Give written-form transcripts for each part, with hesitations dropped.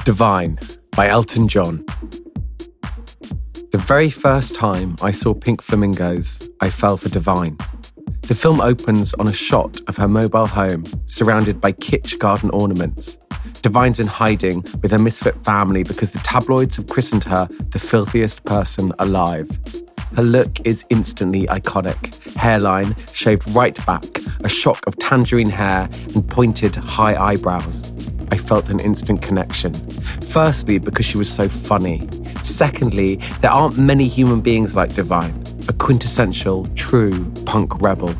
Divine by Elton John. The very first time I saw Pink Flamingos, I fell for Divine. The film opens on a shot of her mobile home, surrounded by kitsch garden ornaments. Divine's in hiding with her misfit family because the tabloids have christened her the filthiest person alive. Her look is instantly iconic. Hairline shaved right back, a shock of tangerine hair and pointed high eyebrows. I felt an instant connection. Firstly, because she was so funny. Secondly, there aren't many human beings like Divine, a quintessential, true punk rebel.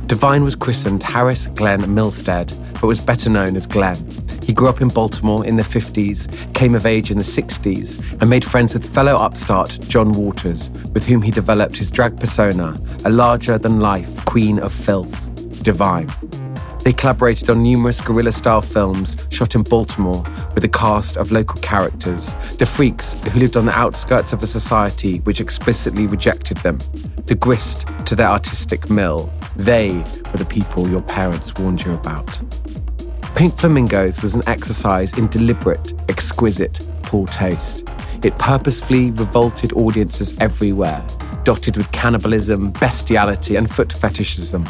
Divine was christened Harris Glenn Milstead, but was better known as Glenn. He grew up in Baltimore in the 50s, came of age in the 60s, and made friends with fellow upstart John Waters, with whom he developed his drag persona, a larger-than-life queen of filth, Divine. They collaborated on numerous guerrilla-style films shot in Baltimore with a cast of local characters, the freaks who lived on the outskirts of a society which explicitly rejected them, the grist to their artistic mill. They were the people your parents warned you about. Pink Flamingos was an exercise in deliberate, exquisite, poor taste. It purposefully revolted audiences everywhere, dotted with cannibalism, bestiality, and foot fetishism.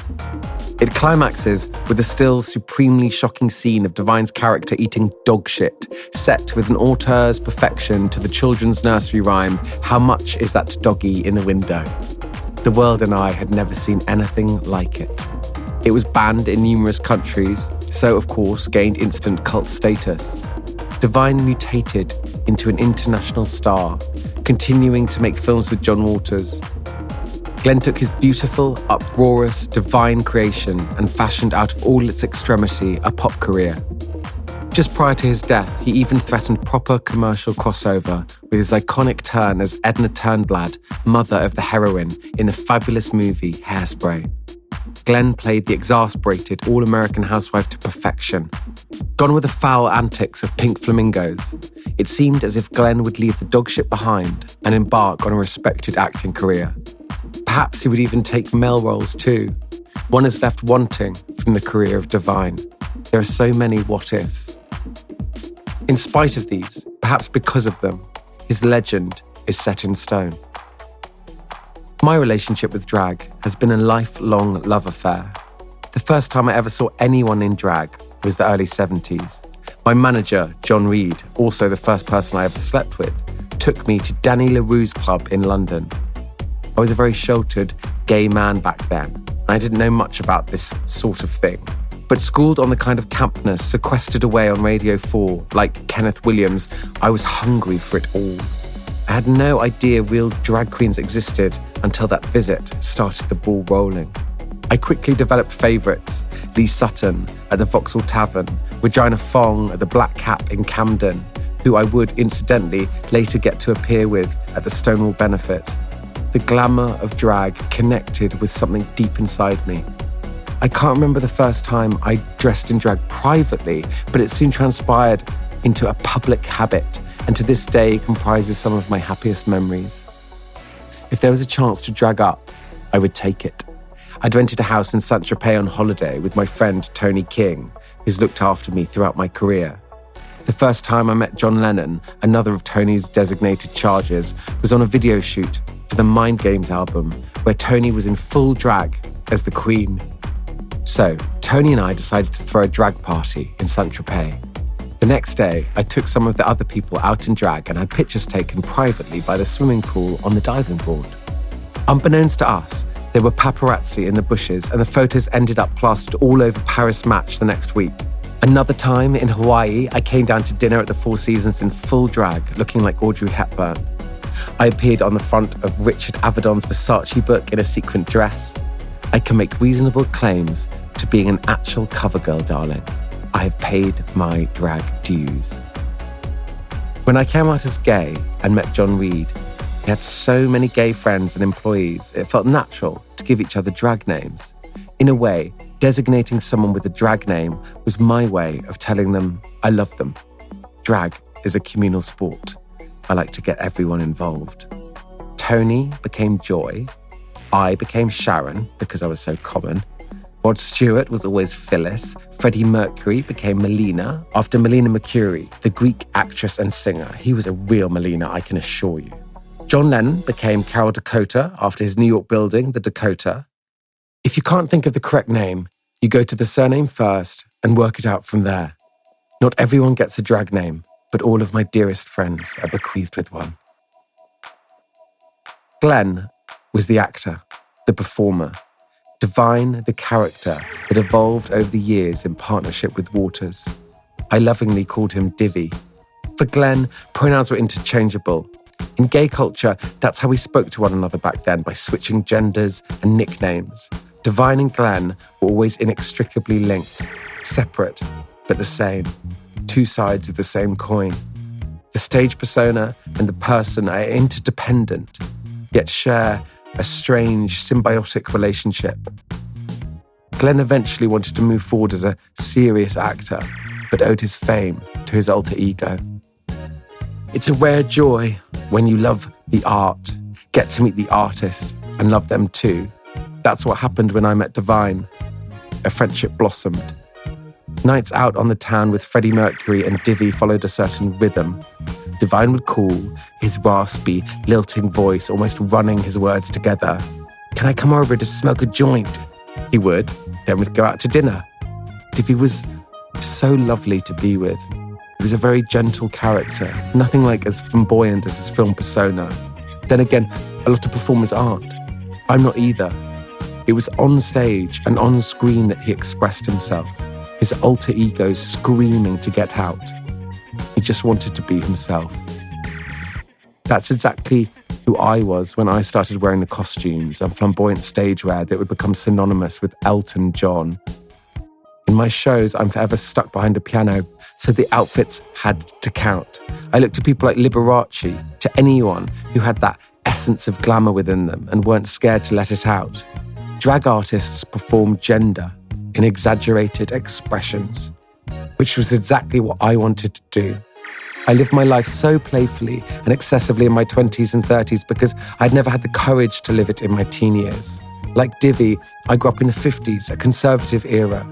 It climaxes with a still supremely shocking scene of Divine's character eating dog shit, set with an auteur's perfection to the children's nursery rhyme, "How much is that doggy in the window?" The world and I had never seen anything like it. It was banned in numerous countries, so of course gained instant cult status. Divine mutated into an international star, continuing to make films with John Waters. Glenn took his beautiful, uproarious, divine creation and fashioned out of all its extremity a pop career. Just prior to his death, he even threatened proper commercial crossover with his iconic turn as Edna Turnblad, mother of the heroine in the fabulous movie Hairspray. Glenn played the exasperated all-American housewife to perfection. Gone were the foul antics of Pink Flamingos. It seemed as if Glenn would leave the dogshit behind and embark on a respected acting career. Perhaps he would even take male roles too. One is left wanting from the career of Divine. There are so many what-ifs. In spite of these, perhaps because of them, his legend is set in stone. My relationship with drag has been a lifelong love affair. The first time I ever saw anyone in drag was the early 70s. My manager, John Reed, also the first person I ever slept with, took me to Danny La Rue's club in London. I was a very sheltered gay man back then, and I didn't know much about this sort of thing. But schooled on the kind of campness sequestered away on Radio 4, like Kenneth Williams, I was hungry for it all. I had no idea real drag queens existed until that visit started the ball rolling. I quickly developed favourites: Lee Sutton at the Vauxhall Tavern, Regina Fong at the Black Cap in Camden, who I would incidentally later get to appear with at the Stonewall Benefit. The glamour of drag connected with something deep inside me. I can't remember the first time I dressed in drag privately, but it soon transpired into a public habit, and to this day comprises some of my happiest memories. If there was a chance to drag up, I would take it. I'd rented a house in Saint-Tropez on holiday with my friend Tony King, who's looked after me throughout my career. The first time I met John Lennon, another of Tony's designated charges, was on a video shoot for the Mind Games album, where Tony was in full drag as the Queen. So, Tony and I decided to throw a drag party in Saint-Tropez. The next day, I took some of the other people out in drag and had pictures taken privately by the swimming pool on the diving board. Unbeknownst to us, there were paparazzi in the bushes, and the photos ended up plastered all over Paris Match the next week. Another time in Hawaii, I came down to dinner at the Four Seasons in full drag, looking like Audrey Hepburn. I appeared on the front of Richard Avedon's Versace book in a sequin dress. I can make reasonable claims to being an actual cover girl, darling. I have paid my drag dues. When I came out as gay and met John Reed, he had so many gay friends and employees, it felt natural to give each other drag names. In a way, designating someone with a drag name was my way of telling them I love them. Drag is a communal sport. I like to get everyone involved. Tony became Joy. I became Sharon because I was so common. Rod Stewart was always Phyllis. Freddie Mercury became Melina after Melina Mercury, the Greek actress and singer. He was a real Melina, I can assure you. John Lennon became Carol Dakota after his New York building, the Dakota. If you can't think of the correct name, you go to the surname first and work it out from there. Not everyone gets a drag name, but all of my dearest friends are bequeathed with one. Glenn was the actor, the performer. Divine, the character that evolved over the years in partnership with Waters. I lovingly called him Divvy. For Glenn, pronouns were interchangeable. In gay culture, that's how we spoke to one another back then, by switching genders and nicknames. Divine and Glenn were always inextricably linked, separate, but the same. Two sides of the same coin. The stage persona and the person are interdependent, yet share a strange, symbiotic relationship. Glenn eventually wanted to move forward as a serious actor, but owed his fame to his alter ego. It's a rare joy when you love the art, get to meet the artist, and love them too. That's what happened when I met Divine. A friendship blossomed. Nights out on the town with Freddie Mercury and Divvy followed a certain rhythm. Divine would call, his raspy, lilting voice almost running his words together. "Can I come over to smoke a joint?" He would, then we'd go out to dinner. Divvy was so lovely to be with. He was a very gentle character, nothing like as flamboyant as his film persona. Then again, a lot of performers aren't. I'm not either. It was on stage and on screen that he expressed himself, his alter ego screaming to get out. He just wanted to be himself. That's exactly who I was when I started wearing the costumes and flamboyant stage wear that would become synonymous with Elton John. In my shows, I'm forever stuck behind a piano, so the outfits had to count. I looked to people like Liberace, to anyone who had that essence of glamour within them and weren't scared to let it out. Drag artists performed gender in exaggerated expressions, which was exactly what I wanted to do. I lived my life so playfully and excessively in my 20s and 30s because I'd never had the courage to live it in my teen years. Like Divvy, I grew up in the 50s, a conservative era.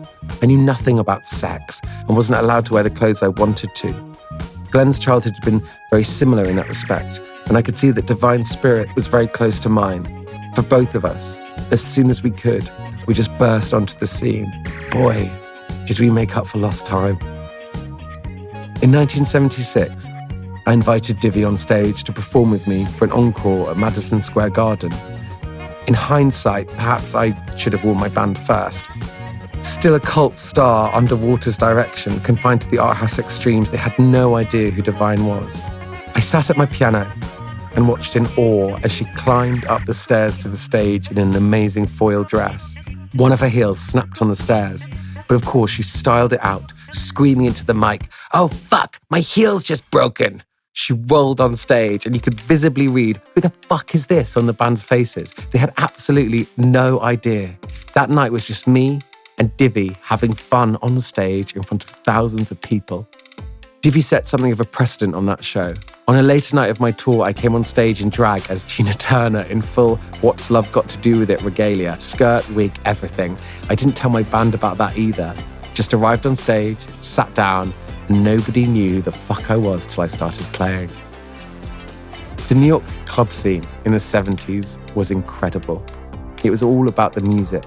I knew nothing about sex and wasn't allowed to wear the clothes I wanted to. Glenn's childhood had been very similar in that respect, and I could see that Divine's spirit was very close to mine. For both of us, as soon as we could, we just burst onto the scene. Boy, did we make up for lost time. In 1976, I invited Divvy on stage to perform with me for an encore at Madison Square Garden. In hindsight, perhaps I should have worn my band first. Still a cult star under Waters' direction, confined to the art house extremes, they had no idea who Divine was. I sat at my piano and watched in awe as she climbed up the stairs to the stage in an amazing foil dress. One of her heels snapped on the stairs, but of course she styled it out, screaming into the mic, "Oh fuck, my heel's just broken." She rolled on stage and you could visibly read, "Who the fuck is this?" on the band's faces. They had absolutely no idea. That night was just me and Divvy having fun on stage in front of thousands of people. Divvy set something of a precedent on that show. On a later night of my tour, I came on stage in drag as Tina Turner in full What's Love Got to Do With It regalia, skirt, wig, everything. I didn't tell my band about that either. Just arrived on stage, sat down, and nobody knew who the fuck I was till I started playing. The New York club scene in the 70s was incredible. It was all about the music.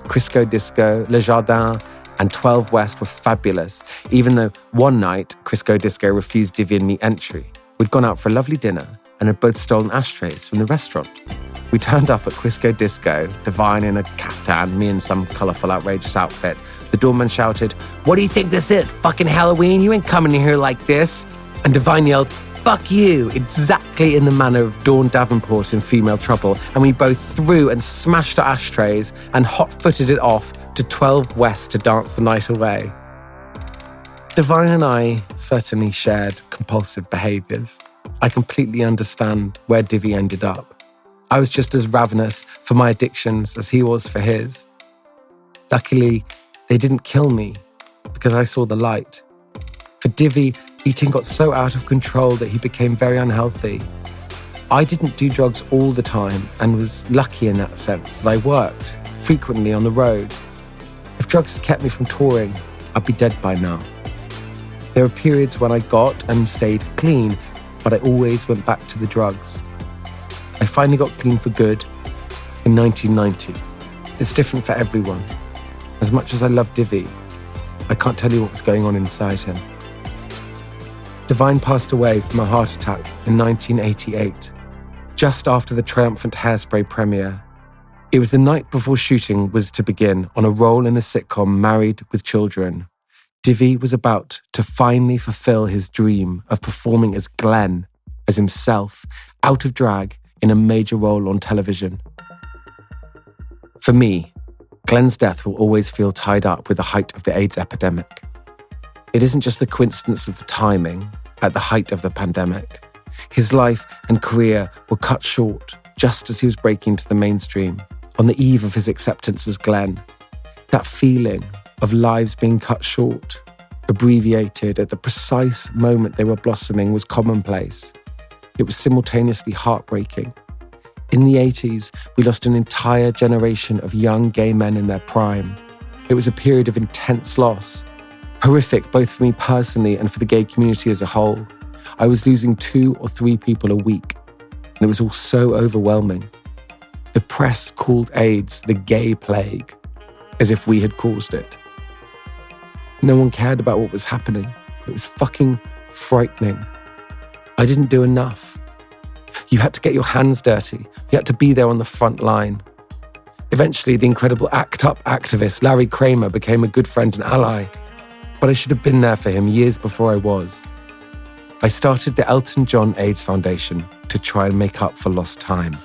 Crisco Disco, Le Jardin, and 12 West were fabulous, even though one night Crisco Disco refused Divvy and me entry. We'd gone out for a lovely dinner and had both stolen ashtrays from the restaurant. We turned up at Crisco Disco, Divine in a caftan, me in some colourful, outrageous outfit. The doorman shouted, "What do you think this is? Fucking Halloween? You ain't coming in here like this." And Divine yelled, "Fuck you," exactly in the manner of Dawn Davenport in Female Trouble, and we both threw and smashed our ashtrays and hot-footed it off to 12 West to dance the night away. Divine and I certainly shared compulsive behaviours. I completely understand where Divvy ended up. I was just as ravenous for my addictions as he was for his. Luckily, they didn't kill me because I saw the light. For Divvy, eating got so out of control that he became very unhealthy. I didn't do drugs all the time and was lucky in that sense that I worked frequently on the road. If drugs had kept me from touring, I'd be dead by now. There were periods when I got and stayed clean, but I always went back to the drugs. I finally got clean for good in 1990. It's different for everyone. As much as I love Divi, I can't tell you what was going on inside him. Divine passed away from a heart attack in 1988, just after the triumphant Hairspray premiere. It was the night before shooting was to begin on a role in the sitcom Married with Children. Divi was about to finally fulfill his dream of performing as Glenn, as himself, out of drag in a major role on television. For me, Glenn's death will always feel tied up with the height of the AIDS epidemic. It isn't just the coincidence of the timing at the height of the pandemic. His life and career were cut short just as he was breaking into the mainstream, on the eve of his acceptance as Glenn. That feeling of lives being cut short, abbreviated at the precise moment they were blossoming was commonplace. It was simultaneously heartbreaking. In the 80s, we lost an entire generation of young gay men in their prime. It was a period of intense loss. Horrific both for me personally and for the gay community as a whole. I was losing 2 or 3 people a week, and it was all so overwhelming. The press called AIDS the gay plague, as if we had caused it. No one cared about what was happening. It was fucking frightening. I didn't do enough. You had to get your hands dirty. You had to be there on the front line. Eventually, the incredible ACT UP activist Larry Kramer became a good friend and ally. But I should have been there for him years before I was. I started the Elton John AIDS Foundation to try and make up for lost time.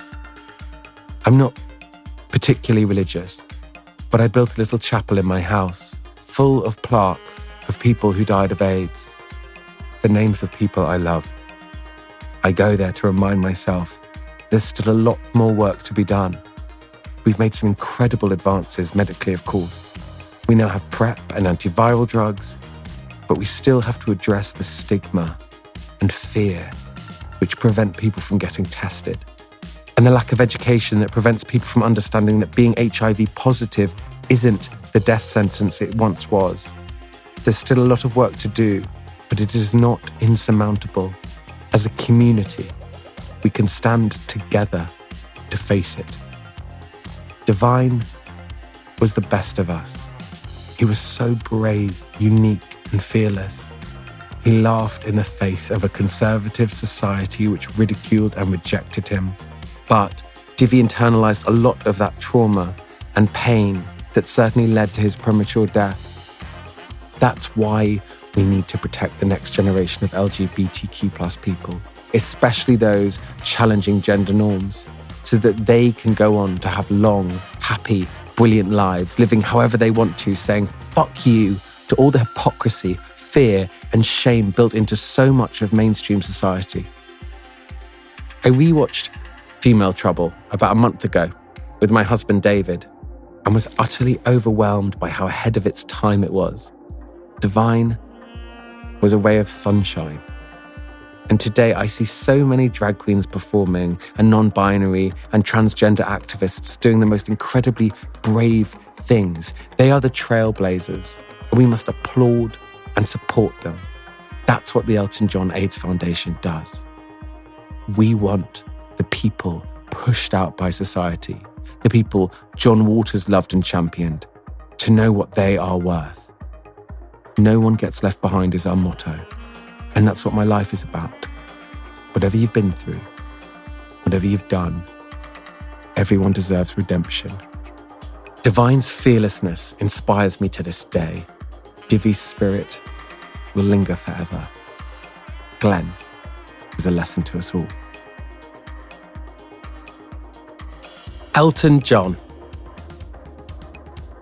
I'm not particularly religious, but I built a little chapel in my house, full of plaques of people who died of AIDS, the names of people I love. I go there to remind myself there's still a lot more work to be done. We've made some incredible advances medically, of course. We now have PrEP and antiviral drugs, but we still have to address the stigma and fear which prevent people from getting tested, and the lack of education that prevents people from understanding that being HIV positive isn't the death sentence it once was. There's still a lot of work to do, but it is not insurmountable. As a community, we can stand together to face it. Divine was the best of us. He was so brave, unique, and fearless. He laughed in the face of a conservative society which ridiculed and rejected him. But Divi internalized a lot of that trauma and pain that certainly led to his premature death. That's why we need to protect the next generation of LGBTQ+ people, especially those challenging gender norms, so that they can go on to have long, happy, brilliant lives, living however they want to, saying fuck you to all the hypocrisy, fear, and shame built into so much of mainstream society. I rewatched Female Trouble about a month ago with my husband David and was utterly overwhelmed by how ahead of its time it was. Divine was a ray of sunshine. And today I see so many drag queens performing and non-binary and transgender activists doing the most incredibly brave things. They are the trailblazers, and we must applaud and support them. That's what the Elton John AIDS Foundation does. We want the people pushed out by society, the people John Waters loved and championed, to know what they are worth. No one gets left behind is our motto. And that's what my life is about. Whatever you've been through, whatever you've done, everyone deserves redemption. Divine's fearlessness inspires me to this day. Divi's spirit will linger forever. Glenn is a lesson to us all. Elton John.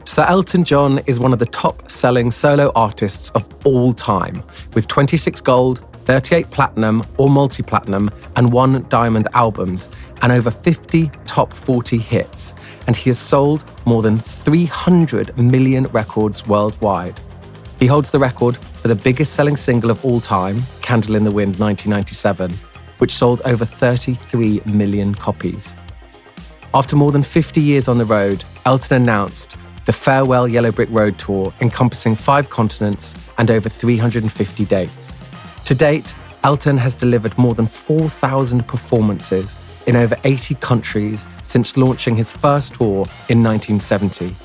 Sir Elton John is one of the top-selling solo artists of all time, with 26 gold, 38 platinum or multi-platinum, and 1 diamond albums, and over 50 top 40 hits, and he has sold more than 300 million records worldwide. He holds the record for the biggest-selling single of all time, Candle in the Wind 1997, which sold over 33 million copies. After more than 50 years on the road, Elton announced the Farewell Yellow Brick Road Tour, encompassing 5 continents and over 350 dates. To date, Elton has delivered more than 4,000 performances in over 80 countries since launching his first tour in 1970.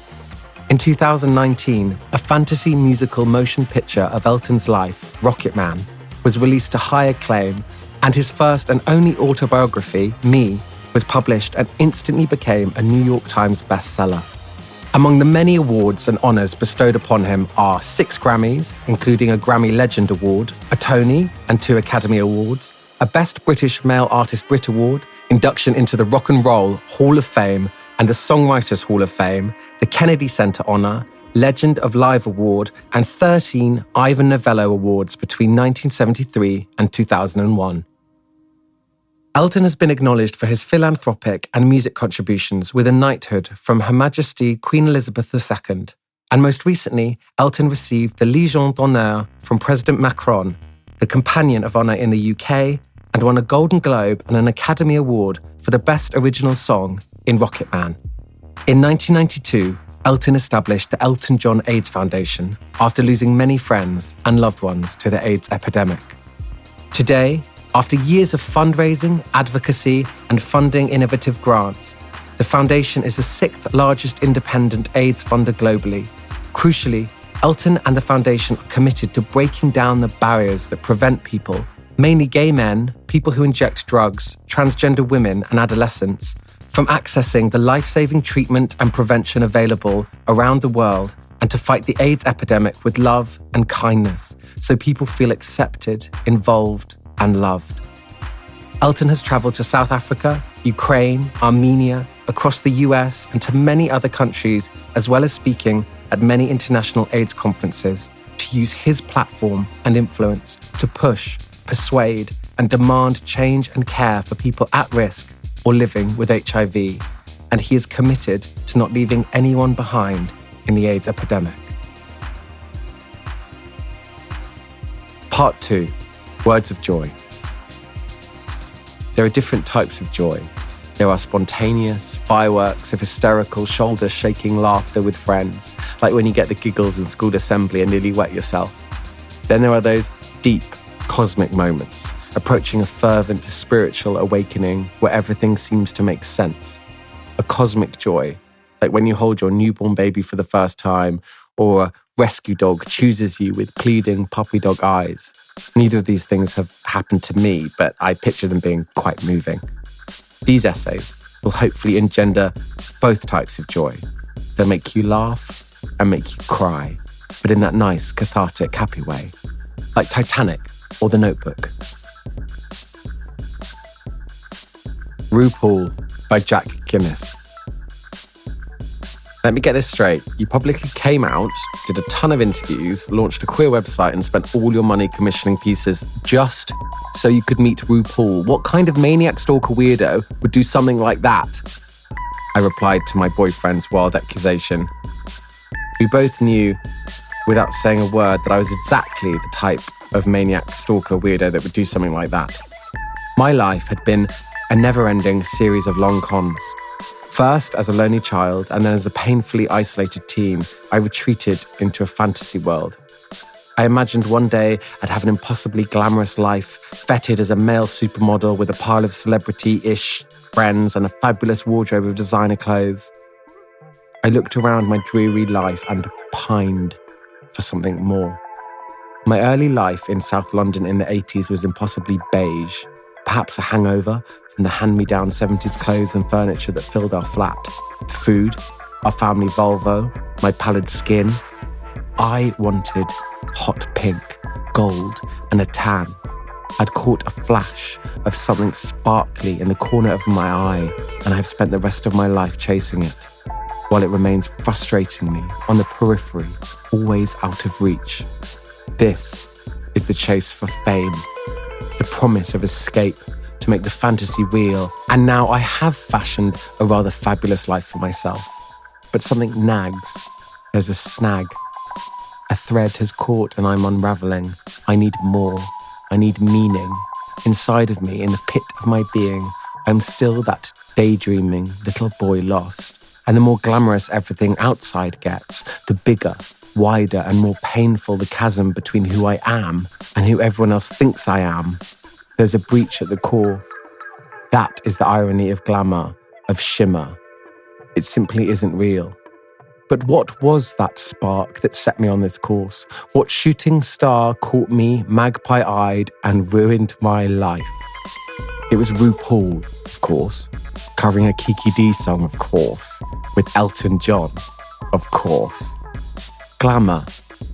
In 2019, a fantasy musical motion picture of Elton's life, Rocket Man, was released to high acclaim, and his first and only autobiography, Me, was published and instantly became a New York Times bestseller. Among the many awards and honours bestowed upon him are 6 Grammys, including a Grammy Legend Award, a Tony and 2 Academy Awards, a Best British Male Artist Brit Award, induction into the Rock and Roll Hall of Fame and the Songwriters Hall of Fame, the Kennedy Center Honor, Legend of Live Award, and 13 Ivan Novello Awards between 1973 and 2001. Elton has been acknowledged for his philanthropic and music contributions with a knighthood from Her Majesty Queen Elizabeth II. And most recently, Elton received the Légion d'honneur from President Macron, the Companion of Honor in the UK, and won a Golden Globe and an Academy Award for the Best Original Song in Rocket Man. In 1992, Elton established the Elton John AIDS Foundation after losing many friends and loved ones to the AIDS epidemic. Today, after years of fundraising, advocacy, and funding innovative grants, the foundation is the 6th largest independent AIDS funder globally. Crucially, Elton and the foundation are committed to breaking down the barriers that prevent people, mainly gay men, people who inject drugs, transgender women, and adolescents, from accessing the life-saving treatment and prevention available around the world, and to fight the AIDS epidemic with love and kindness so people feel accepted, involved, and loved. Elton has travelled to South Africa, Ukraine, Armenia, across the US, and to many other countries, as well as speaking at many international AIDS conferences, to use his platform and influence to push, persuade, and demand change and care for people at risk or living with HIV, and he is committed to not leaving anyone behind in the AIDS epidemic. Part 2. Words of joy. There are different types of joy. There are spontaneous, fireworks of hysterical, shoulder-shaking laughter with friends, like when you get the giggles in school assembly and nearly wet yourself. Then there are those deep, cosmic moments, approaching a fervent spiritual awakening where everything seems to make sense. A cosmic joy, like when you hold your newborn baby for the first time, or a rescue dog chooses you with pleading puppy dog eyes. Neither of these things have happened to me, but I picture them being quite moving. These essays will hopefully engender both types of joy. They'll make you laugh and make you cry, but in that nice, cathartic, happy way, like Titanic or The Notebook. RuPaul by Jack Guinness. Let me get this straight. You publicly came out, did a ton of interviews, launched a queer website, and spent all your money commissioning pieces just so you could meet RuPaul. What kind of maniac stalker weirdo would do something like that? I replied to my boyfriend's wild accusation. We both knew, without saying a word, that I was exactly the type of maniac stalker weirdo that would do something like that. My life had been a never-ending series of long cons. First as a lonely child, and then as a painfully isolated teen, I retreated into a fantasy world. I imagined one day I'd have an impossibly glamorous life, feted as a male supermodel with a pile of celebrity-ish friends and a fabulous wardrobe of designer clothes. I looked around my dreary life and pined for something more. My early life in South London in the 80s was impossibly beige, perhaps a hangover from the hand-me-down 70s clothes and furniture that filled our flat. The food, our family Volvo, my pallid skin. I wanted hot pink, gold, and a tan. I'd caught a flash of something sparkly in the corner of my eye, and I've spent the rest of my life chasing it, while it remains frustrating me on the periphery, always out of reach. This is the chase for fame, the promise of escape, to make the fantasy real, and now I have fashioned a rather fabulous life for myself. But something nags. There's a snag. A thread has caught and I'm unraveling. I need more. I need meaning. Inside of me, in the pit of my being, I'm still that daydreaming little boy lost, And the more glamorous everything outside gets, the bigger, wider and more painful the chasm between who I am and who everyone else thinks I am. There's a breach at the core. That is the irony of glamour, of shimmer. It simply isn't real. But what was that spark that set me on this course? What shooting star caught me magpie-eyed and ruined my life? It was RuPaul, of course, covering a Kiki Dee song, of course, with Elton John, of course. Glamour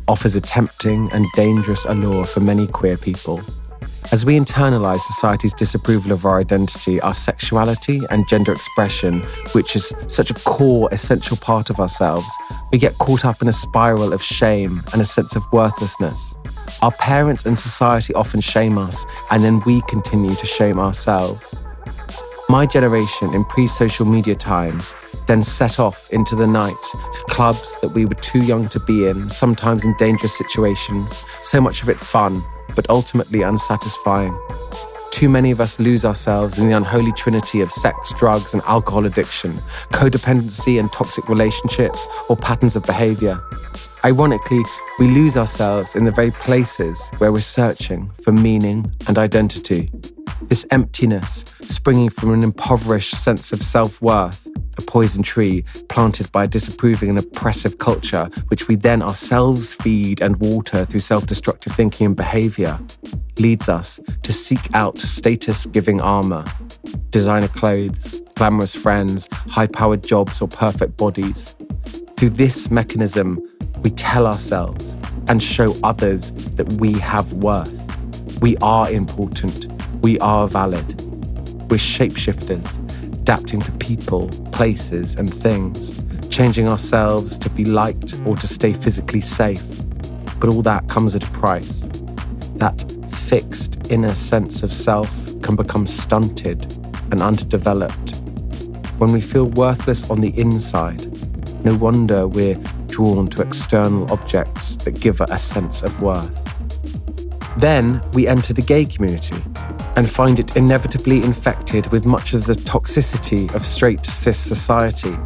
offers a tempting and dangerous allure for many queer people. As we internalise society's disapproval of our identity, our sexuality and gender expression, which is such a core, essential part of ourselves, we get caught up in a spiral of shame and a sense of worthlessness. Our parents and society often shame us, and then we continue to shame ourselves. My generation, in pre-social media times, then set off into the night to clubs that we were too young to be in, sometimes in dangerous situations, so much of it fun, but ultimately unsatisfying. Too many of us lose ourselves in the unholy trinity of sex, drugs, and alcohol addiction, codependency and toxic relationships, or patterns of behaviour. Ironically, we lose ourselves in the very places where we're searching for meaning and identity. This emptiness, springing from an impoverished sense of self-worth, a poison tree planted by a disapproving and oppressive culture, which we then ourselves feed and water through self-destructive thinking and behaviour, leads us to seek out status-giving armour, designer clothes, glamorous friends, high-powered jobs or perfect bodies. Through this mechanism, we tell ourselves and show others that we have worth. We are important. We are valid. We're shapeshifters, adapting to people, places, and things, changing ourselves to be liked or to stay physically safe. But all that comes at a price. That fixed inner sense of self can become stunted and underdeveloped. When we feel worthless on the inside, no wonder we're drawn to external objects that give a sense of worth. Then we enter the gay community and find it inevitably infected with much of the toxicity of straight cis society,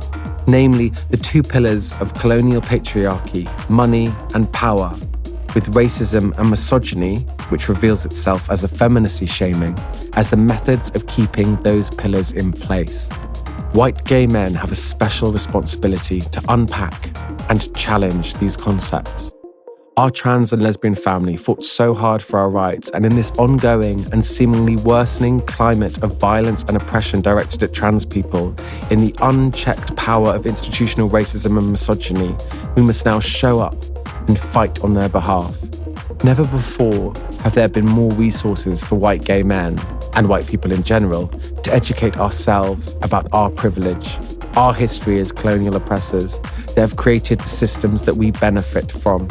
namely the two pillars of colonial patriarchy, money and power, with racism and misogyny, which reveals itself as effeminacy shaming, as the methods of keeping those pillars in place. White gay men have a special responsibility to unpack and challenge these concepts. Our trans and lesbian family fought so hard for our rights, and in this ongoing and seemingly worsening climate of violence and oppression directed at trans people, in the unchecked power of institutional racism and misogyny, we must now show up and fight on their behalf. Never before have there been more resources for white gay men, and white people in general, to educate ourselves about our privilege, our history as colonial oppressors that have created the systems that we benefit from,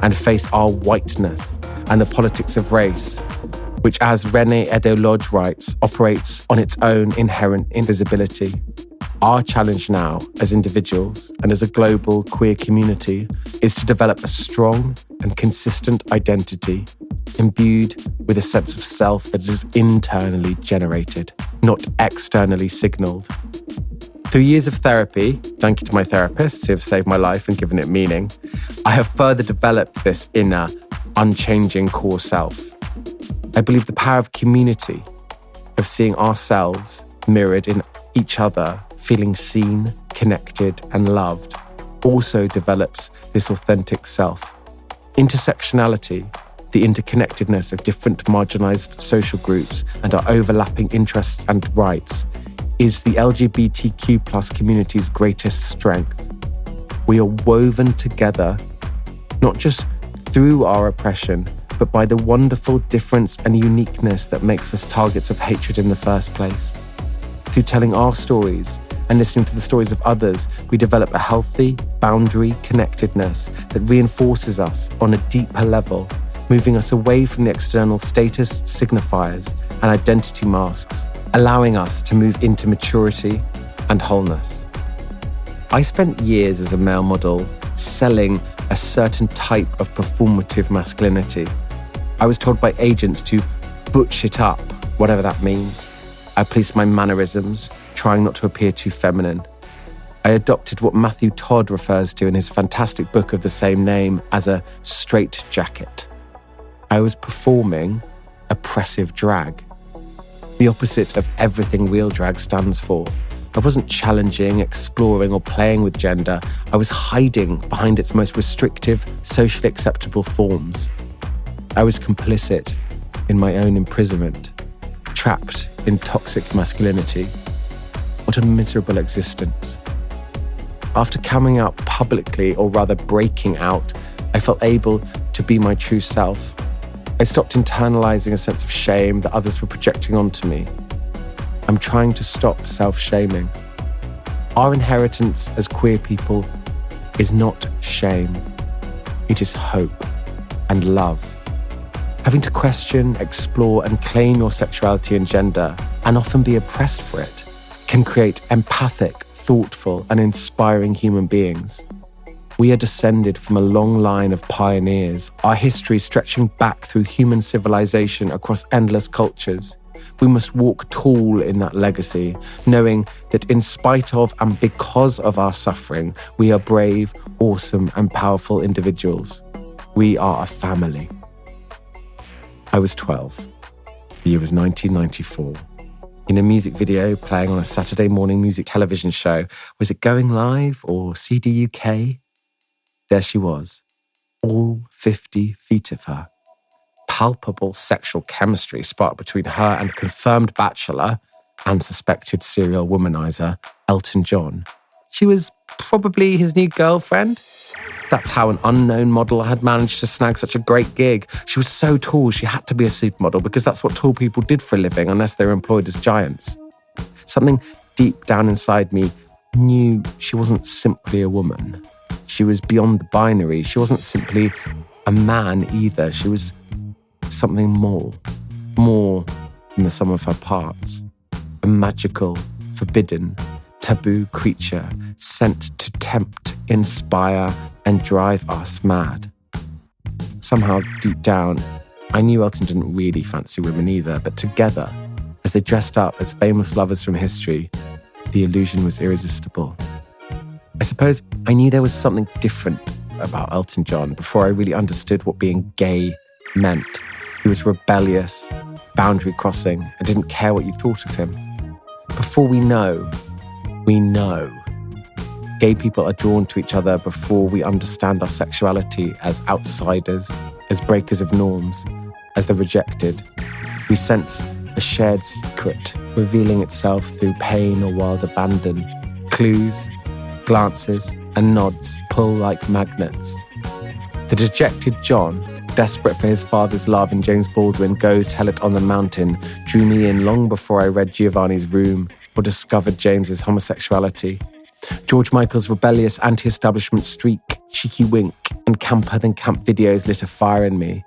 and face our whiteness and the politics of race, which, as René Edo-Lodge writes, operates on its own inherent invisibility. Our challenge now, as individuals and as a global queer community, is to develop a strong and consistent identity, imbued with a sense of self that is internally generated, not externally signalled. Through years of therapy, thank you to my therapists who have saved my life and given it meaning, I have further developed this inner, unchanging core self. I believe the power of community, of seeing ourselves mirrored in each other, feeling seen, connected, and loved, also develops this authentic self. Intersectionality, the interconnectedness of different marginalised social groups and our overlapping interests and rights, is the LGBTQ+ community's greatest strength. We are woven together, not just through our oppression, but by the wonderful difference and uniqueness that makes us targets of hatred in the first place. Through telling our stories and listening to the stories of others, we develop a healthy, boundary connectedness that reinforces us on a deeper level, moving us away from the external status signifiers and identity masks, allowing us to move into maturity and wholeness. I spent years as a male model selling a certain type of performative masculinity. I was told by agents to butch it up, whatever that means. I policed my mannerisms, trying not to appear too feminine. I adopted what Matthew Todd refers to in his fantastic book of the same name as a straitjacket. I was performing oppressive drag, the opposite of everything real drag stands for. I wasn't challenging, exploring, or playing with gender. I was hiding behind its most restrictive, socially acceptable forms. I was complicit in my own imprisonment, trapped in toxic masculinity. What a miserable existence. After coming out publicly, or rather breaking out, I felt able to be my true self. I stopped internalizing a sense of shame that others were projecting onto me. I'm trying to stop self-shaming. Our inheritance as queer people is not shame. It is hope and love. Having to question, explore, and claim your sexuality and gender, and often be oppressed for it, can create empathic, thoughtful, and inspiring human beings. We are descended from a long line of pioneers, our history stretching back through human civilization across endless cultures. We must walk tall in that legacy, knowing that in spite of and because of our suffering, we are brave, awesome, and powerful individuals. We are a family. I was 12. The year was 1994. In a music video playing on a Saturday morning music television show, was it Going Live or CD UK? There she was, all 50 feet of her. Palpable sexual chemistry sparked between her and confirmed bachelor and suspected serial womanizer Elton John. She was probably his new girlfriend. That's how an unknown model had managed to snag such a great gig. She was so tall she had to be a supermodel because that's what tall people did for a living unless they were employed as giants. Something deep down inside me knew she wasn't simply a woman. She was beyond the binary. She wasn't simply a man either. She was something more than the sum of her parts. A magical, forbidden, taboo creature sent to tempt, inspire, and drive us mad. Somehow, deep down, I knew Elton didn't really fancy women either, but together, as they dressed up as famous lovers from history, the illusion was irresistible. I suppose I knew there was something different about Elton John before I really understood what being gay meant. He was rebellious, boundary crossing, and didn't care what you thought of him. Before we know. Gay people are drawn to each other before we understand our sexuality as outsiders, as breakers of norms, as the rejected. We sense a shared secret revealing itself through pain or wild abandon. Clues, glances, and nods pull like magnets. The dejected John, desperate for his father's love in James Baldwin Go Tell It on the Mountain, drew me in long before I read Giovanni's Room or discovered James's homosexuality. George Michael's rebellious anti-establishment streak, cheeky wink, and camper-than-camp videos lit a fire in me.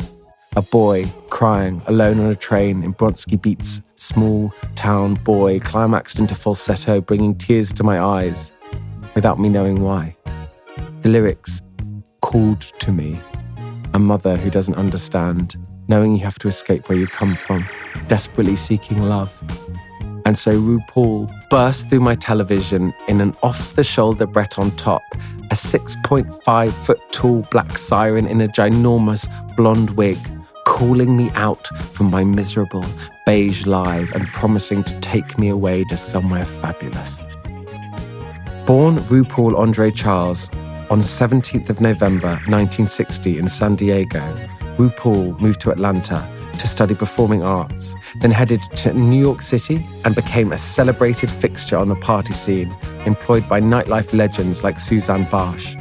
A boy crying alone on a train in Bronski Beat's Small Town Boy climaxed into falsetto, bringing tears to my eyes without me knowing why. The lyrics called to me, a mother who doesn't understand, knowing you have to escape where you come from, desperately seeking love. And so RuPaul burst through my television in an off-the-shoulder Brett on top, a 6.5-foot-tall black siren in a ginormous blonde wig, calling me out from my miserable beige life and promising to take me away to somewhere fabulous. Born RuPaul Andre Charles on 17th of November 1960 in San Diego, RuPaul moved to Atlanta to study performing arts, then headed to New York City and became a celebrated fixture on the party scene, employed by nightlife legends like Suzanne Barsh.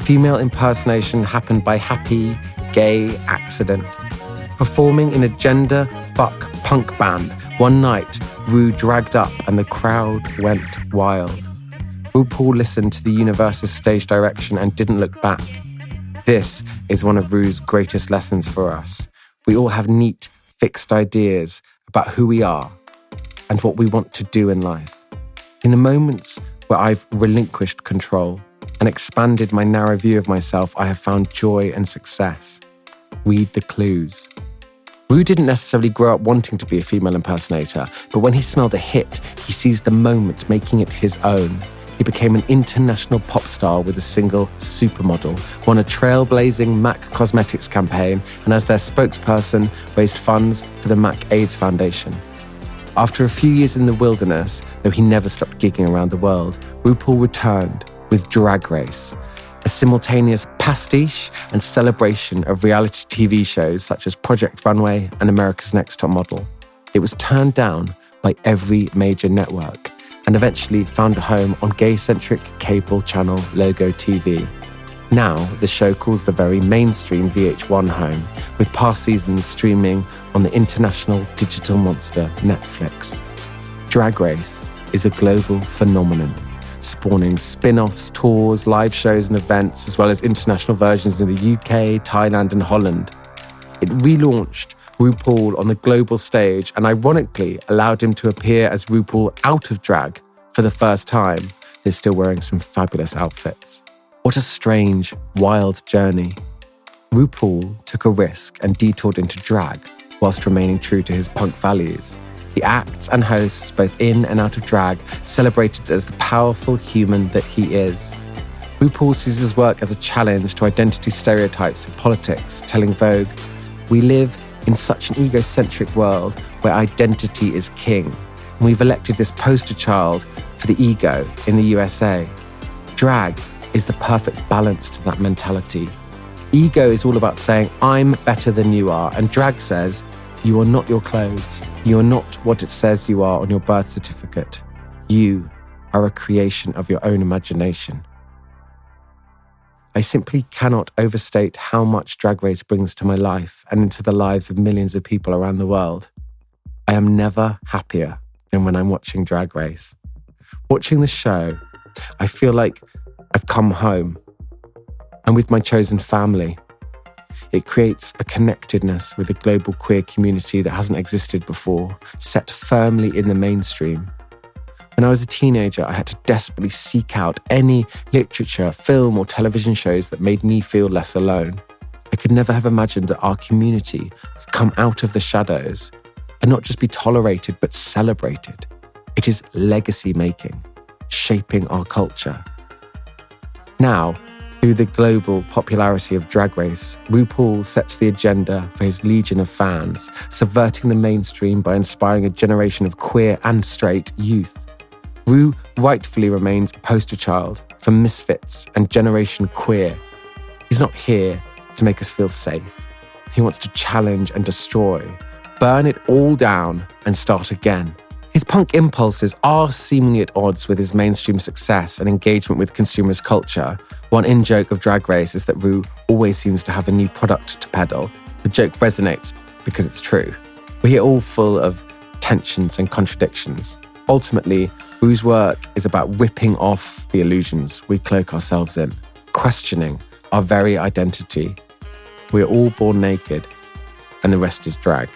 Female impersonation happened by happy, gay accident. Performing in a gender-fuck punk band, one night, Ru dragged up and the crowd went wild. RuPaul listened to the universe's stage direction and didn't look back. This is one of Ru's greatest lessons for us. We all have neat, fixed ideas about who we are and what we want to do in life. In the moments where I've relinquished control and expanded my narrow view of myself, I have found joy and success. Read the clues. Ru didn't necessarily grow up wanting to be a female impersonator, but when he smelled a hit, he seized the moment, making it his own. He became an international pop star with a single Supermodel, won a trailblazing MAC Cosmetics campaign, and as their spokesperson, raised funds for the MAC AIDS Foundation. After a few years in the wilderness, though he never stopped gigging around the world, RuPaul returned with Drag Race, a simultaneous pastiche and celebration of reality TV shows such as Project Runway and America's Next Top Model. It was turned down by every major network and eventually found a home on gay-centric cable channel Logo TV. Now, the show calls the very mainstream VH1 home, with past seasons streaming on the international digital monster Netflix. Drag Race is a global phenomenon, spawning spin-offs, tours, live shows and events, as well as international versions in the UK, Thailand and Holland. It relaunched RuPaul on the global stage and ironically allowed him to appear as RuPaul out of drag for the first time. They're still wearing some fabulous outfits. What a strange, wild journey. RuPaul took a risk and detoured into drag whilst remaining true to his punk values. The acts and hosts, both in and out of drag, celebrated as the powerful human that he is. RuPaul sees his work as a challenge to identity stereotypes in politics, telling Vogue, "We live in such an egocentric world where identity is king, and we've elected this poster child for the ego in the USA. Drag is the perfect balance to that mentality. Ego is all about saying, I'm better than you are, and drag says, you are not your clothes. You are not what it says you are on your birth certificate. You are a creation of your own imagination." I simply cannot overstate how much Drag Race brings to my life and into the lives of millions of people around the world. I am never happier than when I'm watching Drag Race. Watching the show, I feel like I've come home. I'm with my chosen family. It creates a connectedness with a global queer community that hasn't existed before, set firmly in the mainstream. When I was a teenager, I had to desperately seek out any literature, film or television shows that made me feel less alone. I could never have imagined that our community could come out of the shadows and not just be tolerated but celebrated. It is legacy making, shaping our culture. Now, through the global popularity of Drag Race, RuPaul sets the agenda for his legion of fans, subverting the mainstream by inspiring a generation of queer and straight youth. Ru rightfully remains a poster child for misfits and Generation Queer. He's not here to make us feel safe. He wants to challenge and destroy, burn it all down and start again. His punk impulses are seemingly at odds with his mainstream success and engagement with consumers' culture. One in-joke of Drag Race is that Ru always seems to have a new product to peddle. The joke resonates because it's true. We're all full of tensions and contradictions. Ultimately, Ru's work is about ripping off the illusions we cloak ourselves in, questioning our very identity. We're all born naked, and the rest is drag.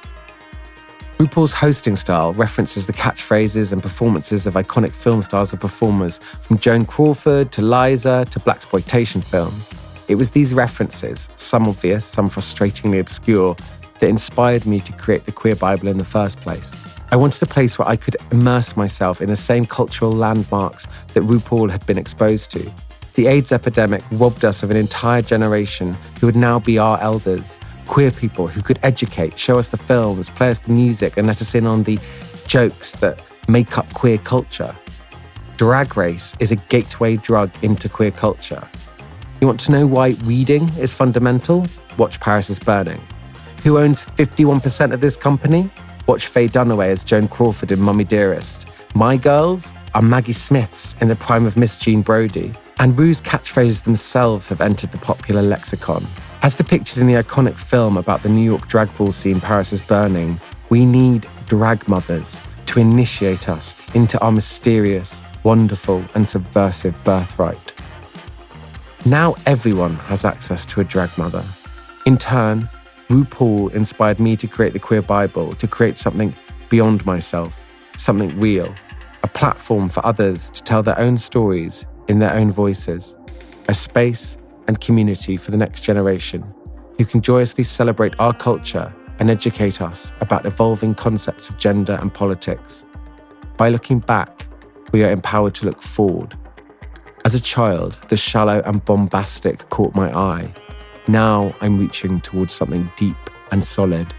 RuPaul's hosting style references the catchphrases and performances of iconic film stars and performers, from Joan Crawford to Liza to blaxploitation films. It was these references, some obvious, some frustratingly obscure, that inspired me to create the Queer Bible in the first place. I wanted a place where I could immerse myself in the same cultural landmarks that RuPaul had been exposed to. The AIDS epidemic robbed us of an entire generation who would now be our elders, queer people who could educate, show us the films, play us the music, and let us in on the jokes that make up queer culture. Drag Race is a gateway drug into queer culture. You want to know why reading is fundamental? Watch Paris is Burning. Who owns 51% of this company? Watch Faye Dunaway as Joan Crawford in Mummy Dearest. My girls are Maggie Smiths in the prime of Miss Jean Brodie. And Ru's catchphrases themselves have entered the popular lexicon. As depicted in the iconic film about the New York drag ball scene Paris is Burning, we need drag mothers to initiate us into our mysterious, wonderful and subversive birthright. Now everyone has access to a drag mother. In turn, RuPaul inspired me to create the Queer Bible, to create something beyond myself, something real, a platform for others to tell their own stories in their own voices, a space and community for the next generation who can joyously celebrate our culture and educate us about evolving concepts of gender and politics. By looking back, we are empowered to look forward, As a child, the shallow and bombastic caught my eye. Now I'm reaching towards something deep and solid.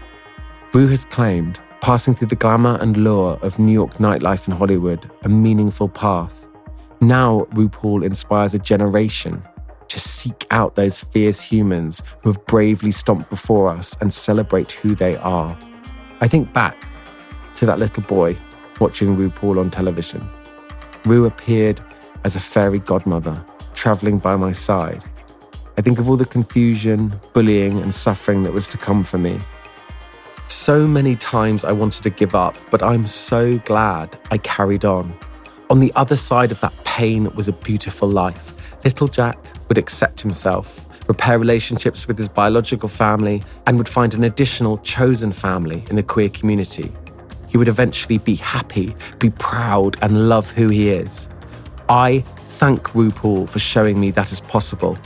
Rue has claimed passing through the glamour and lure of New York nightlife and Hollywood a meaningful path. Now RuPaul inspires a generation to seek out those fierce humans who have bravely stomped before us and celebrate who they are. I think back to that little boy watching RuPaul on television. Rue appeared as a fairy godmother, travelling by my side. I think of all the confusion, bullying, and suffering that was to come for me. So many times I wanted to give up, but I'm so glad I carried on. On the other side of that pain was a beautiful life. Little Jack would accept himself, repair relationships with his biological family, and would find an additional chosen family in the queer community. He would eventually be happy, be proud, and love who he is. I thank RuPaul for showing me that is possible.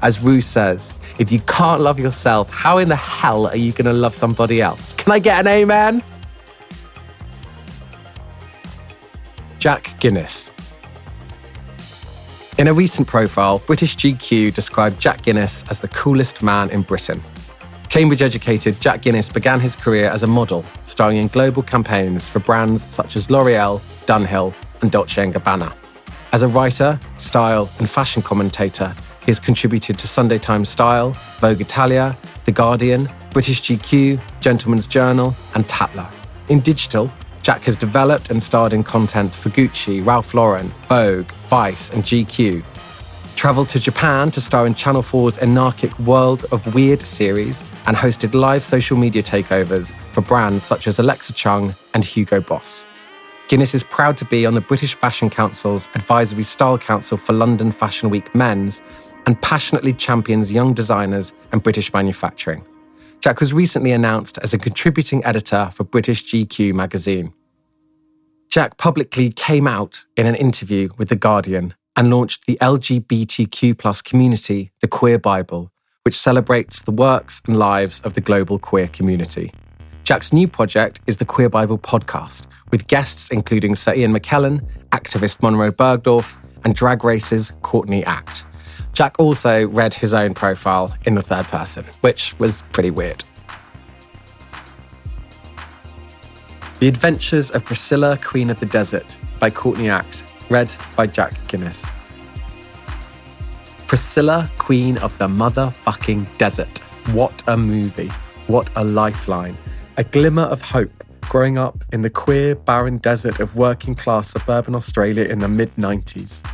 As Rue says, if you can't love yourself, how in the hell are you going to love somebody else? Can I get an amen? Jack Guinness. In a recent profile, British GQ described Jack Guinness as the coolest man in Britain. Cambridge-educated Jack Guinness began his career as a model, starring in global campaigns for brands such as L'Oreal, Dunhill, and Dolce & Gabbana. As a writer, style, and fashion commentator, he has contributed to Sunday Times Style, Vogue Italia, The Guardian, British GQ, Gentleman's Journal, and Tatler. In digital, Jack has developed and starred in content for Gucci, Ralph Lauren, Vogue, Vice, and GQ. Travelled to Japan to star in Channel 4's anarchic World of Weird series and hosted live social media takeovers for brands such as Alexa Chung and Hugo Boss. Guinness is proud to be on the British Fashion Council's Advisory Style Council for London Fashion Week Men's and passionately champions young designers and British manufacturing. Jack was recently announced as a contributing editor for British GQ magazine. Jack publicly came out in an interview with The Guardian and launched the LGBTQ+ community, the Queer Bible, which celebrates the works and lives of the global queer community. Jack's new project is the Queer Bible podcast, with guests including Sir Ian McKellen, activist Monroe Bergdorf, and Drag Race's Courtney Act. Jack also read his own profile in the third person, which was pretty weird. The Adventures of Priscilla, Queen of the Desert by Courtney Act, read by Jack Guinness. Priscilla, Queen of the motherfucking desert. What a movie. What a lifeline. A glimmer of hope growing up in the queer, barren desert of working-class suburban Australia in the mid-90s.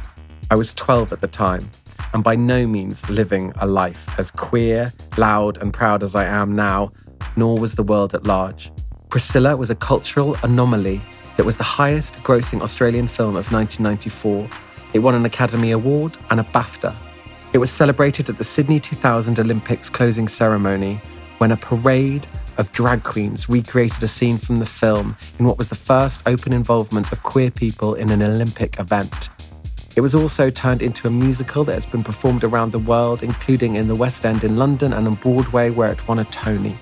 I was 12 at the time, and by no means living a life as queer, loud, and proud as I am now, nor was the world at large. Priscilla was a cultural anomaly that was the highest grossing Australian film of 1994. It won an Academy Award and a BAFTA. It was celebrated at the Sydney 2000 Olympics closing ceremony when a parade of drag queens recreated a scene from the film in what was the first open involvement of queer people in an Olympic event. It was also turned into a musical that has been performed around the world, including in the West End in London and on Broadway, where it won a Tony.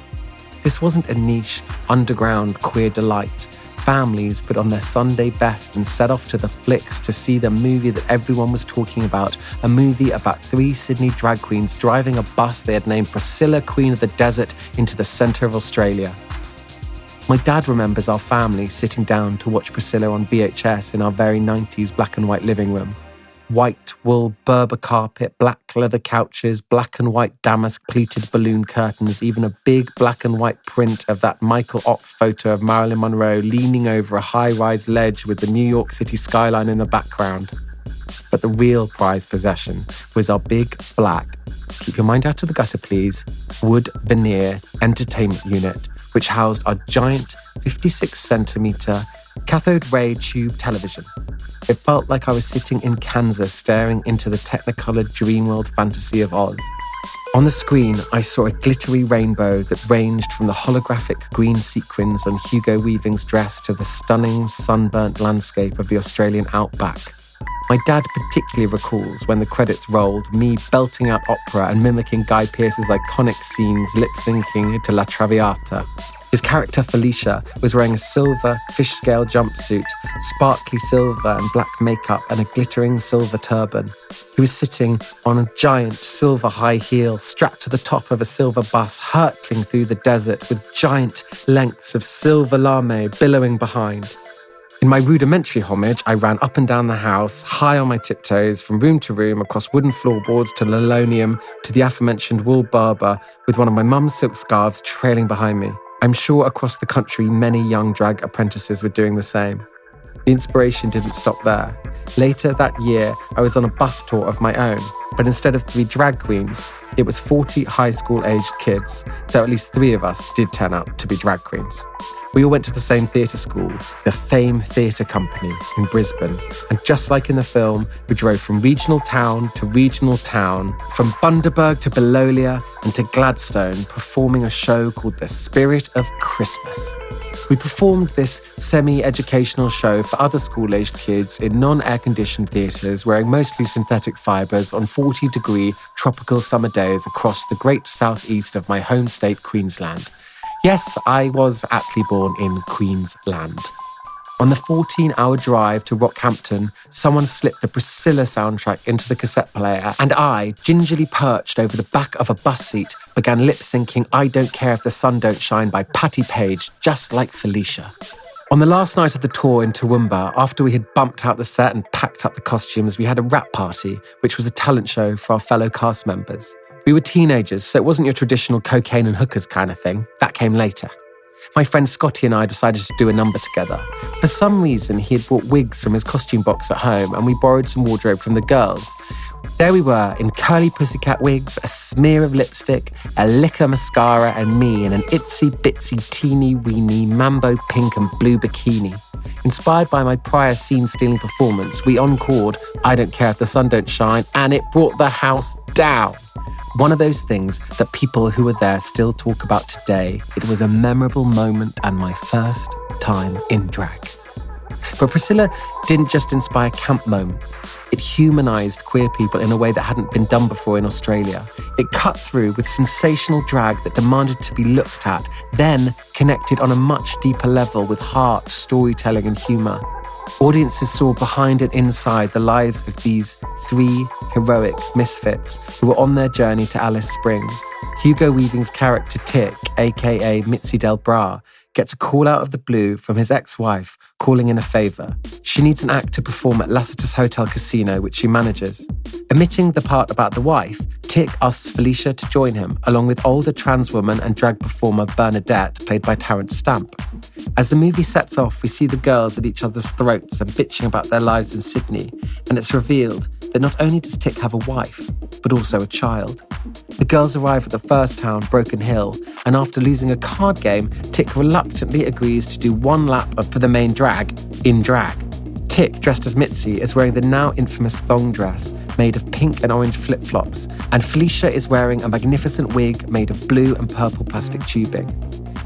This wasn't a niche, underground queer delight. Families put on their Sunday best and set off to the flicks to see the movie that everyone was talking about, a movie about 3 Sydney drag queens driving a bus they had named Priscilla, Queen of the Desert, into the centre of Australia. My dad remembers our family sitting down to watch Priscilla on VHS in our very 90s black and white living room. White wool Berber carpet, black leather couches, black and white damask pleated balloon curtains, even a big black and white print of that Michael Ox photo of Marilyn Monroe leaning over a high-rise ledge with the New York City skyline in the background. But the real prized possession was our big black, keep your mind out of the gutter please, wood veneer entertainment unit, which housed our giant 56cm cathode ray tube television. It felt like I was sitting in Kansas staring into the technicolor dreamworld fantasy of Oz. On the screen, I saw a glittery rainbow that ranged from the holographic green sequins on Hugo Weaving's dress to the stunning sunburnt landscape of the Australian outback. My dad particularly recalls when the credits rolled, me belting out opera and mimicking Guy Pearce's iconic scenes lip-syncing to La Traviata. His character Felicia was wearing a silver fish-scale jumpsuit, sparkly silver and black makeup, and a glittering silver turban. He was sitting on a giant silver high heel strapped to the top of a silver bus hurtling through the desert with giant lengths of silver lame billowing behind. In my rudimentary homage, I ran up and down the house, high on my tiptoes, from room to room, across wooden floorboards to linoleum to the aforementioned wool Berber, with one of my mum's silk scarves trailing behind me. I'm sure across the country many young drag apprentices were doing the same. The inspiration didn't stop there. Later that year, I was on a bus tour of my own, but instead of 3 drag queens, it was 40 high school-aged kids, though at least 3 of us did turn out to be drag queens. We all went to the same theatre school, the Fame Theatre Company in Brisbane. And just like in the film, we drove from regional town to regional town, from Bundaberg to Balolia and to Gladstone, performing a show called The Spirit of Christmas. We performed this semi-educational show for other school-aged kids in non-air-conditioned theatres, wearing mostly synthetic fibres on 40-degree tropical summer days across the great southeast of my home state, Queensland. Yes, I was actually born in Queensland. On the 14-hour drive to Rockhampton, someone slipped the Priscilla soundtrack into the cassette player, and I, gingerly perched over the back of a bus seat, began lip-syncing I Don't Care If the Sun Don't Shine by Patti Page, just like Felicia. On the last night of the tour in Toowoomba, after we had bumped out the set and packed up the costumes, we had a rap party, which was a talent show for our fellow cast members. We were teenagers, so it wasn't your traditional cocaine and hookers kind of thing. That came later. My friend Scotty and I decided to do a number together. For some reason, he had bought wigs from his costume box at home, and we borrowed some wardrobe from the girls. There we were, in curly pussycat wigs, a smear of lipstick, a lick of mascara, and me in an itsy-bitsy teeny-weeny mambo pink and blue bikini. Inspired by my prior scene-stealing performance, we encored I Don't Care If the Sun Don't Shine, and it brought the house down. One of those things that people who were there still talk about today. It was a memorable moment and my first time in drag. But Priscilla didn't just inspire camp moments. It humanised queer people in a way that hadn't been done before in Australia. It cut through with sensational drag that demanded to be looked at, then connected on a much deeper level with heart, storytelling and humour. Audiences saw behind and inside the lives of these 3 heroic misfits who were on their journey to Alice Springs. Hugo Weaving's character Tick, aka Mitzi Del Bra, gets a call out of the blue from his ex-wife calling in a favour. She needs an act to perform at Lassiter's Hotel Casino, which she manages. Omitting the part about the wife, Tick asks Felicia to join him, along with older trans woman and drag performer Bernadette, played by Terence Stamp. As the movie sets off, we see the girls at each other's throats and bitching about their lives in Sydney, and it's revealed that not only does Tick have a wife, but also a child. The girls arrive at the first town, Broken Hill, and after losing a card game, Tick reluctantly agrees to do 1 lap for the main drag in drag. Tick, dressed as Mitzi, is wearing the now infamous thong dress made of pink and orange flip-flops, and Felicia is wearing a magnificent wig made of blue and purple plastic tubing.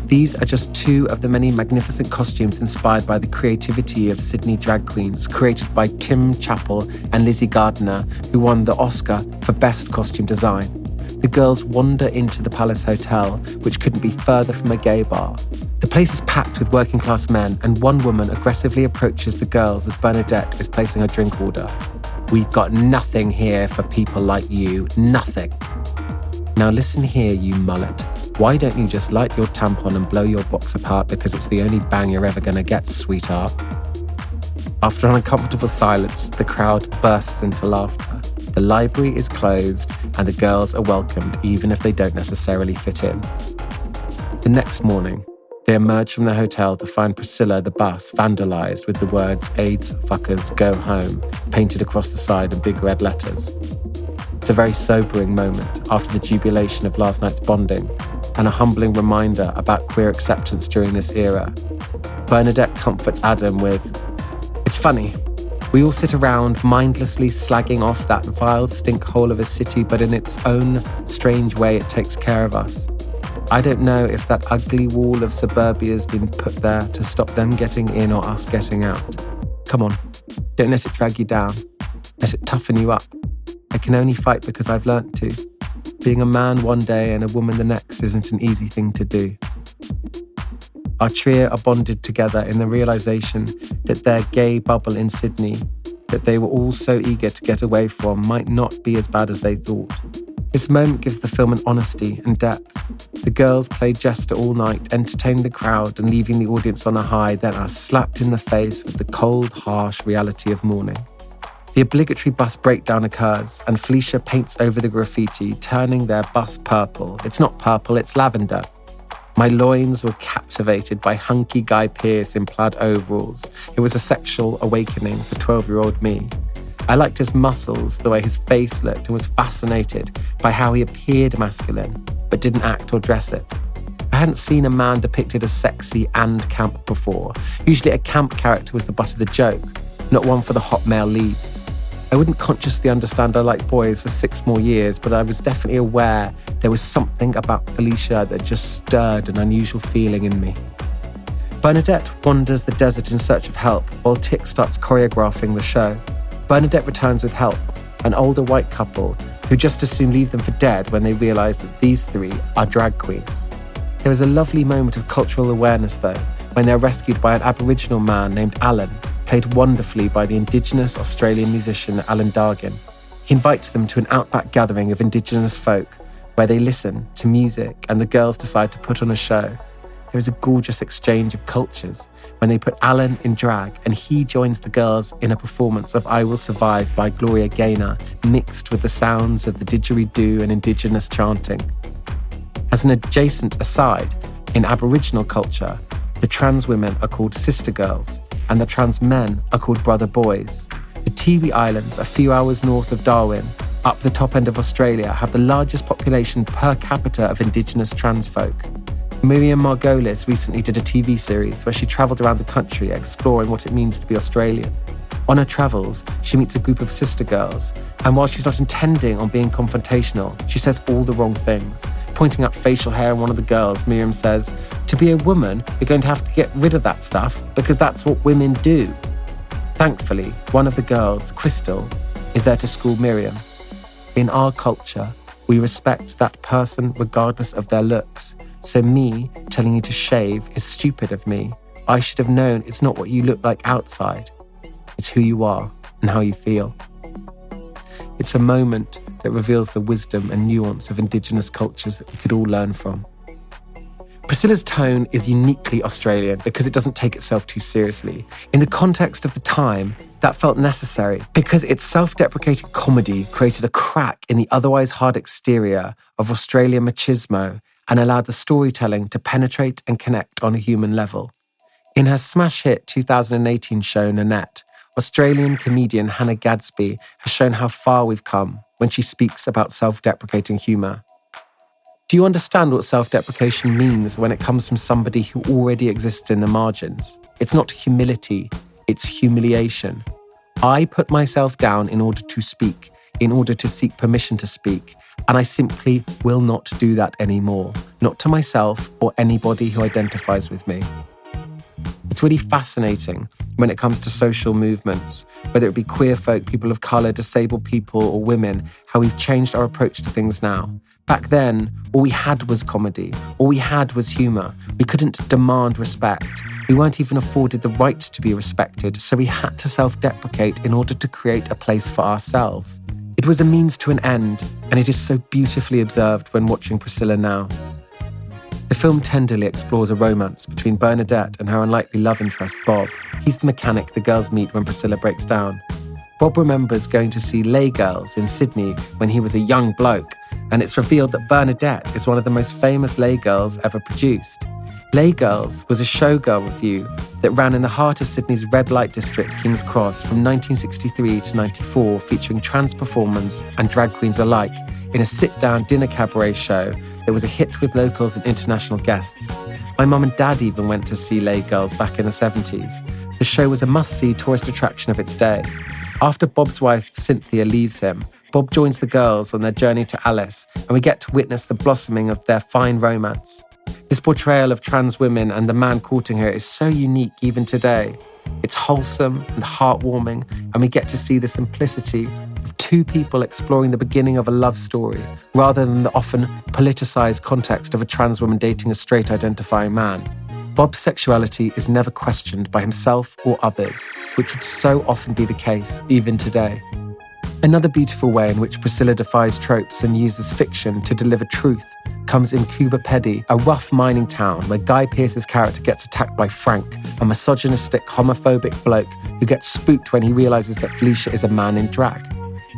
These are just 2 of the many magnificent costumes inspired by the creativity of Sydney drag queens, created by Tim Chappell and Lizzie Gardner, who won the Oscar for Best Costume Design. The girls wander into the Palace Hotel, which couldn't be further from a gay bar. The place is packed with working-class men, and one woman aggressively approaches the girls as Bernadette is placing her drink order. "We've got nothing here for people like you, nothing." "Now listen here, you mullet. Why don't you just light your tampon and blow your box apart because it's the only bang you're ever gonna get, sweetheart?" After an uncomfortable silence, the crowd bursts into laughter. The library is closed and the girls are welcomed even if they don't necessarily fit in. The next morning, they emerge from the hotel to find Priscilla the bus vandalised with the words "AIDS fuckers go home" painted across the side in big red letters. It's a very sobering moment after the jubilation of last night's bonding and a humbling reminder about queer acceptance during this era. Bernadette comforts Adam with, "It's funny. We all sit around mindlessly slagging off that vile stinkhole of a city, but in its own strange way it takes care of us. I don't know if that ugly wall of suburbia has been put there to stop them getting in or us getting out. Come on, don't let it drag you down. Let it toughen you up. I can only fight because I've learnt to. Being a man one day and a woman the next isn't an easy thing to do." Our trio are bonded together in the realization that their gay bubble in Sydney, that they were all so eager to get away from, might not be as bad as they thought. This moment gives the film an honesty and depth. The girls play jester all night, entertaining the crowd and leaving the audience on a high, then are slapped in the face with the cold, harsh reality of mourning. The obligatory bus breakdown occurs, and Felicia paints over the graffiti, turning their bus purple. It's not purple, it's lavender. My loins were captivated by hunky Guy Pearce in plaid overalls. It was a sexual awakening for 12-year-old me. I liked his muscles, the way his face looked, and was fascinated by how he appeared masculine, but didn't act or dress it. I hadn't seen a man depicted as sexy and camp before. Usually a camp character was the butt of the joke, not one for the hot male leads. I wouldn't consciously understand I liked boys for 6 more years, but I was definitely aware there was something about Felicia that just stirred an unusual feeling in me. Bernadette wanders the desert in search of help, while Tick starts choreographing the show. Bernadette returns with help, an older white couple who just as soon leave them for dead when they realise that these 3 are drag queens. There is a lovely moment of cultural awareness, though, when they're rescued by an Aboriginal man named Alan, played wonderfully by the Indigenous Australian musician Alan Dargan. He invites them to an outback gathering of Indigenous folk, where they listen to music and the girls decide to put on a show. There is a gorgeous exchange of cultures when they put Alan in drag and he joins the girls in a performance of I Will Survive by Gloria Gaynor, mixed with the sounds of the didgeridoo and Indigenous chanting. As an adjacent aside, in Aboriginal culture, the trans women are called sister girls and the trans men are called brother boys. The Tiwi Islands, a few hours north of Darwin, up the top end of Australia, have the largest population per capita of Indigenous trans folk. Miriam Margolis recently did a TV series where she travelled around the country exploring what it means to be Australian. On her travels, she meets a group of sister girls, and while she's not intending on being confrontational, she says all the wrong things. Pointing out facial hair in one of the girls, Miriam says, "To be a woman, you're going to have to get rid of that stuff because that's what women do." Thankfully, one of the girls, Crystal, is there to school Miriam. In our culture, we respect that person regardless of their looks. So me telling you to shave is stupid of me. I should have known it's not what you look like outside. It's who you are and how you feel. It's a moment that reveals the wisdom and nuance of Indigenous cultures that we could all learn from. Priscilla's tone is uniquely Australian because it doesn't take itself too seriously. In the context of the time, that felt necessary because its self-deprecating comedy created a crack in the otherwise hard exterior of Australian machismo and allowed the storytelling to penetrate and connect on a human level. In her smash hit 2018 show Nanette, Australian comedian Hannah Gadsby has shown how far we've come when she speaks about self-deprecating humour. Do you understand what self-deprecation means when it comes from somebody who already exists in the margins? It's not humility, it's humiliation. I put myself down in order to speak, in order to seek permission to speak, and I simply will not do that anymore, not to myself or anybody who identifies with me. It's really fascinating when it comes to social movements, whether it be queer folk, people of colour, disabled people or women, how we've changed our approach to things now. Back then, all we had was comedy. All we had was humour. We couldn't demand respect. We weren't even afforded the right to be respected, so we had to self-deprecate in order to create a place for ourselves. It was a means to an end, and it is so beautifully observed when watching Priscilla now. The film tenderly explores a romance between Bernadette and her unlikely love interest, Bob. He's the mechanic the girls meet when Priscilla breaks down. Bob remembers going to see Lay Girls in Sydney when he was a young bloke, and it's revealed that Bernadette is one of the most famous Lay Girls ever produced. Lay Girls was a showgirl revue that ran in the heart of Sydney's red light district, King's Cross, from 1963 to 94, featuring trans performers and drag queens alike in a sit-down dinner cabaret show that was a hit with locals and international guests. My mum and dad even went to see Lay Girls back in the 70s. The show was a must-see tourist attraction of its day. After Bob's wife, Cynthia, leaves him, Bob joins the girls on their journey to Alice, and we get to witness the blossoming of their fine romance. This portrayal of trans women and the man courting her is so unique even today. It's wholesome and heartwarming, and we get to see the simplicity of two people exploring the beginning of a love story, rather than the often politicised context of a trans woman dating a straight identifying man. Bob's sexuality is never questioned by himself or others, which would so often be the case even today. Another beautiful way in which Priscilla defies tropes and uses fiction to deliver truth comes in Cuba Pedy, a rough mining town where Guy Pearce's character gets attacked by Frank, a misogynistic, homophobic bloke who gets spooked when he realizes that Felicia is a man in drag.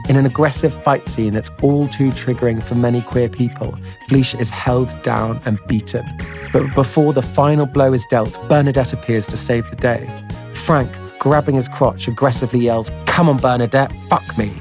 In an aggressive fight scene that's all too triggering for many queer people, Felicia is held down and beaten. But before the final blow is dealt, Bernadette appears to save the day. Frank, grabbing his crotch, aggressively yells, "Come on, Bernadette, fuck me."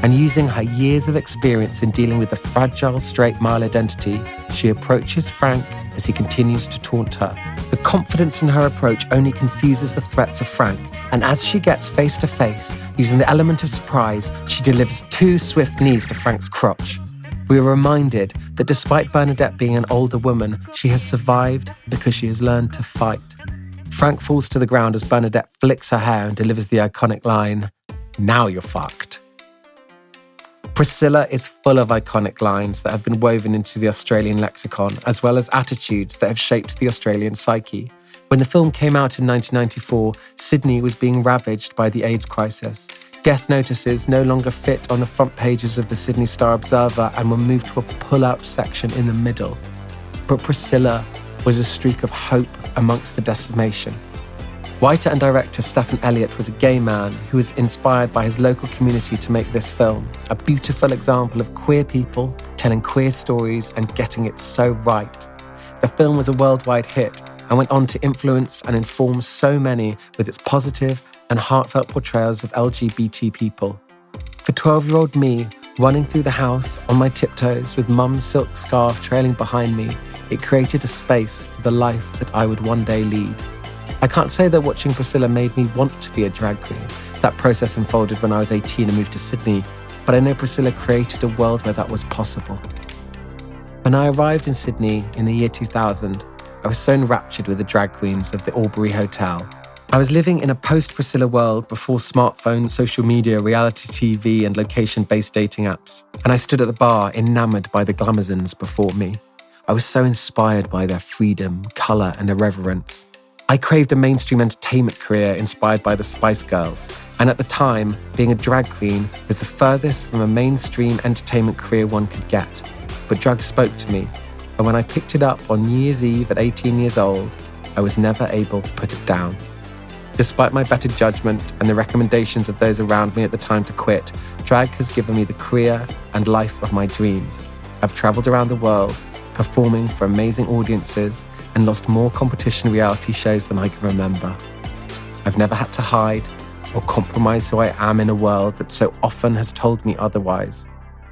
And using her years of experience in dealing with the fragile straight male identity, she approaches Frank as he continues to taunt her. The confidence in her approach only confuses the threats of Frank, and as she gets face to face, using the element of surprise, she delivers 2 swift knees to Frank's crotch. We are reminded that despite Bernadette being an older woman, she has survived because she has learned to fight. Frank falls to the ground as Bernadette flicks her hair and delivers the iconic line, "Now you're fucked." Priscilla is full of iconic lines that have been woven into the Australian lexicon, as well as attitudes that have shaped the Australian psyche. When the film came out in 1994, Sydney was being ravaged by the AIDS crisis. Death notices no longer fit on the front pages of the Sydney Star Observer and were moved to a pull-out section in the middle. But Priscilla was a streak of hope amongst the decimation. Writer and director Stephen Elliott was a gay man who was inspired by his local community to make this film, a beautiful example of queer people telling queer stories and getting it so right. The film was a worldwide hit and went on to influence and inform so many with its positive and heartfelt portrayals of LGBT people. For 12-year-old me, running through the house on my tiptoes with mum's silk scarf trailing behind me, it created a space for the life that I would one day lead. I can't say that watching Priscilla made me want to be a drag queen. That process unfolded when I was 18 and moved to Sydney, but I know Priscilla created a world where that was possible. When I arrived in Sydney in the year 2000, I was so enraptured with the drag queens of the Albury Hotel. I was living in a post-Priscilla world before smartphones, social media, reality TV, and location-based dating apps, and I stood at the bar enamoured by the Glamoursons before me. I was so inspired by their freedom, colour, and irreverence. I craved a mainstream entertainment career inspired by the Spice Girls, and at the time, being a drag queen was the furthest from a mainstream entertainment career one could get. But drag spoke to me, and when I picked it up on New Year's Eve at 18 years old, I was never able to put it down. Despite my better judgment and the recommendations of those around me at the time to quit, drag has given me the career and life of my dreams. I've travelled around the world, performing for amazing audiences, and lost more competition reality shows than I can remember. I've never had to hide or compromise who I am in a world that so often has told me otherwise.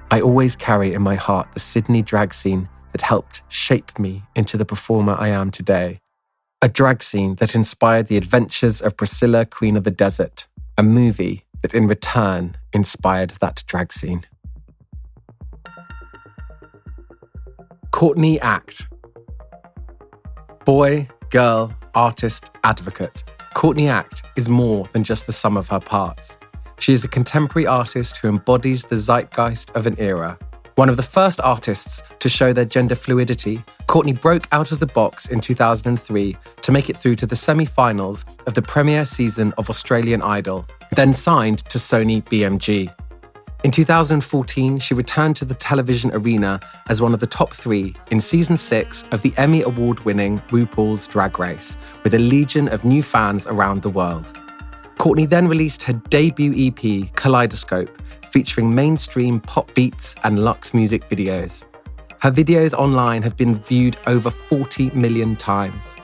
I always carry in my heart the Sydney drag scene that helped shape me into the performer I am today. A drag scene that inspired the adventures of Priscilla, Queen of the Desert, a movie that in return inspired that drag scene. Courtney Act. Boy, girl, artist, advocate. Courtney Act is more than just the sum of her parts. She is a contemporary artist who embodies the zeitgeist of an era. One of the first artists to show their gender fluidity, Courtney broke out of the box in 2003 to make it through to the semi-finals of the premiere season of Australian Idol, then signed to Sony BMG. In 2014, she returned to the television arena as one of the top 3 in season 6 of the Emmy Award-winning RuPaul's Drag Race, with a legion of new fans around the world. Courtney then released her debut EP, Kaleidoscope, featuring mainstream pop beats and luxe music videos. Her videos online have been viewed over 40 million times.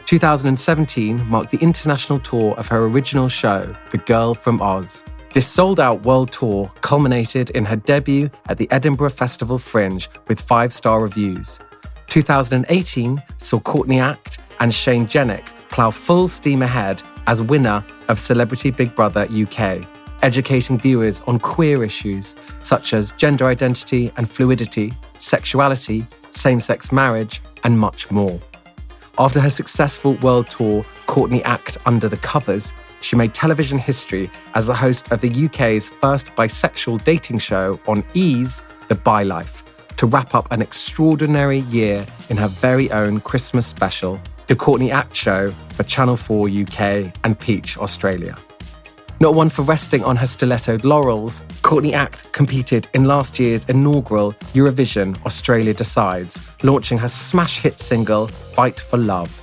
2017 marked the international tour of her original show, The Girl from Oz. This sold-out world tour culminated in her debut at the Edinburgh Festival Fringe with 5-star reviews. 2018 saw Courtney Act and Shane Jennick plough full steam ahead as winner of Celebrity Big Brother UK, educating viewers on queer issues such as gender identity and fluidity, sexuality, same-sex marriage, and much more. After her successful world tour, Courtney Act Under the Covers, she made television history as the host of the UK's first bisexual dating show on E's The Bi Life, to wrap up an extraordinary year in her very own Christmas special, The Courtney Act Show for Channel 4 UK and Peach Australia. Not one for resting on her stilettoed laurels, Courtney Act competed in last year's inaugural Eurovision Australia Decides, launching her smash hit single, Fight for Love.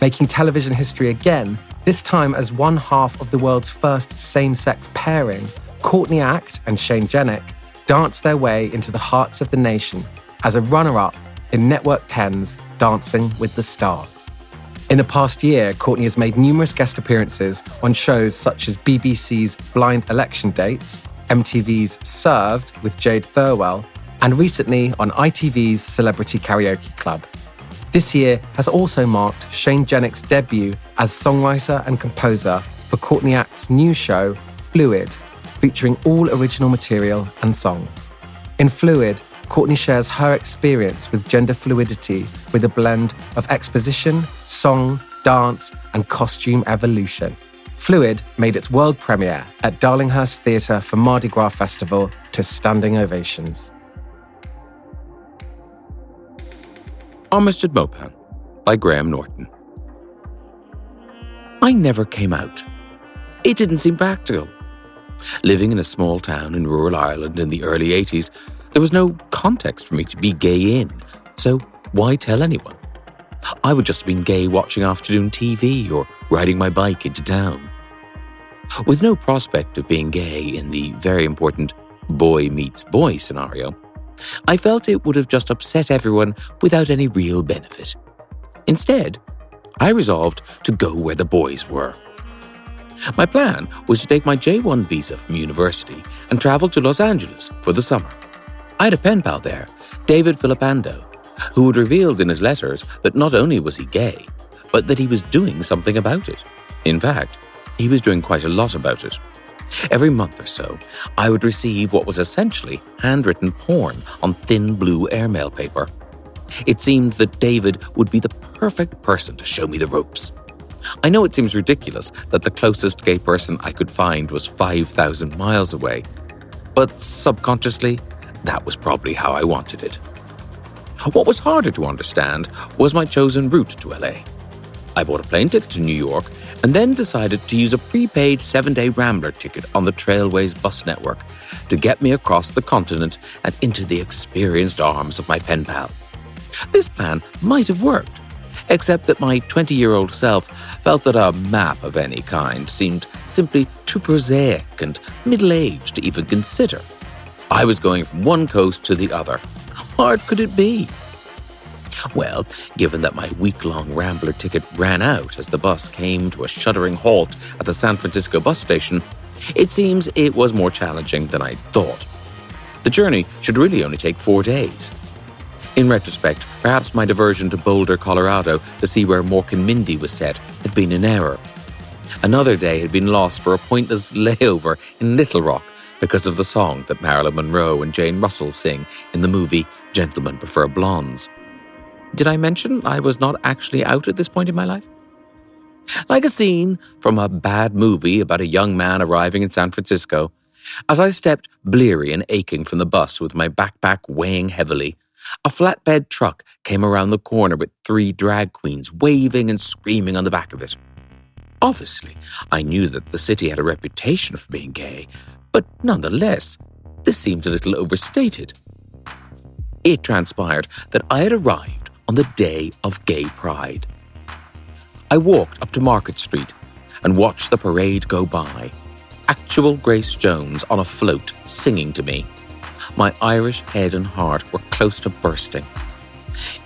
Making television history again, this time as one half of the world's first same-sex pairing, Courtney Act and Shane Jenek danced their way into the hearts of the nation as a runner-up in Network 10's Dancing with the Stars. In the past year, Courtney has made numerous guest appearances on shows such as BBC's Blind Election Dates, MTV's Served with Jade Thirlwell, and recently on ITV's Celebrity Karaoke Club. This year has also marked Shane Jenek's debut as songwriter and composer for Courtney Act's new show, Fluid, featuring all original material and songs. In Fluid, Courtney shares her experience with gender fluidity with a blend of exposition, song, dance, and costume evolution. Fluid made its world premiere at Darlinghurst Theatre for Mardi Gras Festival to standing ovations. Ormisted Mopan by Graham Norton. I never came out. It didn't seem practical. Living in a small town in rural Ireland in the early 80s, there was no context for me to be gay in, so why tell anyone? I would just have been gay watching afternoon TV or riding my bike into town. With no prospect of being gay in the very important boy meets boy scenario, I felt it would have just upset everyone without any real benefit. Instead, I resolved to go where the boys were. My plan was to take my J1 visa from university and travel to Los Angeles for the summer. I had a pen pal there, David Filippando, who had revealed in his letters that not only was he gay, but that he was doing something about it. In fact, he was doing quite a lot about it. Every month or so, I would receive what was essentially handwritten porn on thin blue airmail paper. It seemed that David would be the perfect person to show me the ropes. I know it seems ridiculous that the closest gay person I could find was 5,000 miles away, but subconsciously, that was probably how I wanted it. What was harder to understand was my chosen route to LA. I bought a plane ticket to New York and then decided to use a prepaid 7-day Rambler ticket on the Trailways bus network to get me across the continent and into the experienced arms of my pen pal. This plan might have worked, except that my 20-year-old self felt that a map of any kind seemed simply too prosaic and middle-aged to even consider. I was going from one coast to the other. How hard could it be? Well, given that my week-long Rambler ticket ran out as the bus came to a shuddering halt at the San Francisco bus station, it seems it was more challenging than I thought. The journey should really only take 4 days. In retrospect, perhaps my diversion to Boulder, Colorado to see where Mork and Mindy was set had been an error. Another day had been lost for a pointless layover in Little Rock because of the song that Marilyn Monroe and Jane Russell sing in the movie Gentlemen Prefer Blondes. Did I mention I was not actually out at this point in my life? Like a scene from a bad movie about a young man arriving in San Francisco, as I stepped bleary and aching from the bus with my backpack weighing heavily, a flatbed truck came around the corner with 3 drag queens waving and screaming on the back of it. Obviously, I knew that the city had a reputation for being gay, but nonetheless, this seemed a little overstated. It transpired that I had arrived on the day of Gay Pride. I walked up to Market Street and watched the parade go by. Actual Grace Jones on a float singing to me. My Irish head and heart were close to bursting.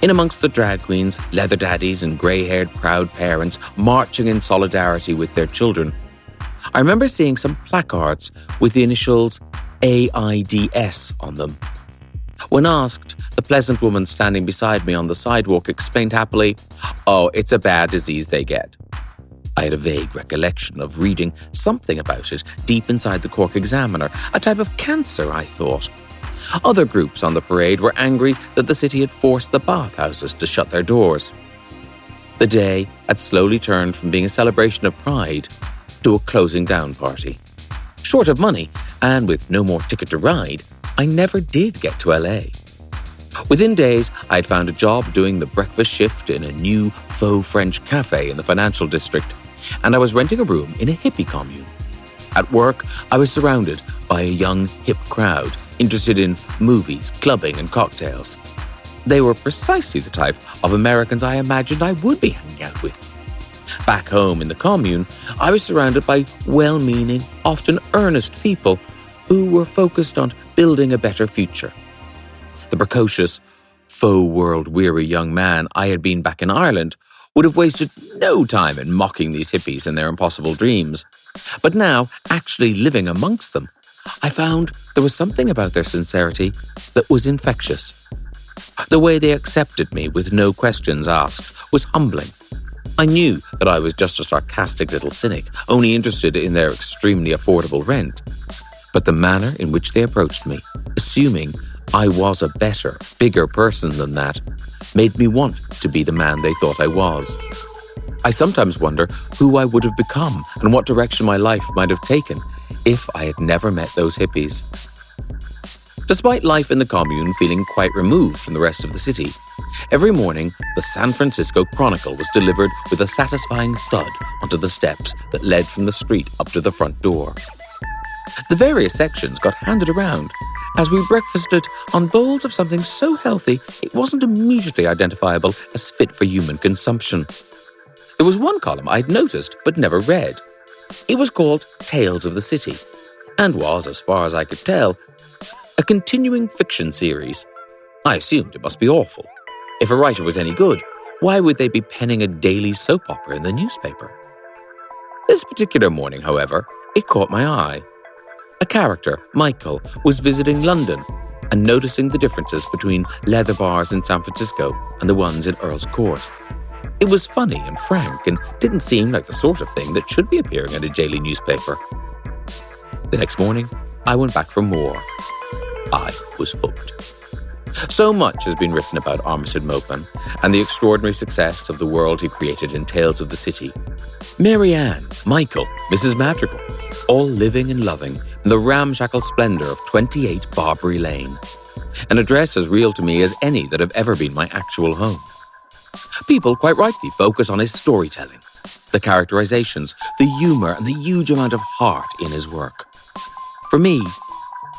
In amongst the drag queens, leather daddies and grey-haired proud parents marching in solidarity with their children, I remember seeing some placards with the initials AIDS on them. When asked, the pleasant woman standing beside me on the sidewalk explained happily, "Oh, it's a bad disease they get." I had a vague recollection of reading something about it deep inside the Cork Examiner, a type of cancer, I thought. Other groups on the parade were angry that the city had forced the bathhouses to shut their doors. The day had slowly turned from being a celebration of pride to a closing down party. Short of money, and with no more ticket to ride, I never did get to LA. Within days, I had found a job doing the breakfast shift in a new faux French cafe in the financial district, and I was renting a room in a hippie commune. At work, I was surrounded by a young, hip crowd interested in movies, clubbing, and cocktails. They were precisely the type of Americans I imagined I would be hanging out with. Back home in the commune, I was surrounded by well-meaning, often earnest people who were focused on building a better future. The precocious, faux world-weary young man I had been back in Ireland would have wasted no time in mocking these hippies and their impossible dreams. But now, actually living amongst them, I found there was something about their sincerity that was infectious. The way they accepted me with no questions asked was humbling. I knew that I was just a sarcastic little cynic, only interested in their extremely affordable rent. But the manner in which they approached me, assuming I was a better, bigger person than that, made me want to be the man they thought I was. I sometimes wonder who I would have become and what direction my life might have taken if I had never met those hippies. Despite life in the commune feeling quite removed from the rest of the city, every morning the San Francisco Chronicle was delivered with a satisfying thud onto the steps that led from the street up to the front door. The various sections got handed around as we breakfasted on bowls of something so healthy it wasn't immediately identifiable as fit for human consumption. There was one column I'd noticed but never read. It was called Tales of the City, and was, as far as I could tell, a continuing fiction series. I assumed it must be awful. If a writer was any good, why would they be penning a daily soap opera in the newspaper? This particular morning, however, it caught my eye. A character, Michael, was visiting London and noticing the differences between leather bars in San Francisco and the ones in Earl's Court. It was funny and frank and didn't seem like the sort of thing that should be appearing in a daily newspaper. The next morning, I went back for more. I was hooked. So much has been written about Armistead Maupin and the extraordinary success of the world he created in Tales of the City. Mary Ann, Michael, Mrs. Madrigal, all living and loving in the ramshackle splendor of 28 Barbary Lane, an address as real to me as any that have ever been my actual home. People quite rightly focus on his storytelling, the characterizations, the humor, and the huge amount of heart in his work. For me,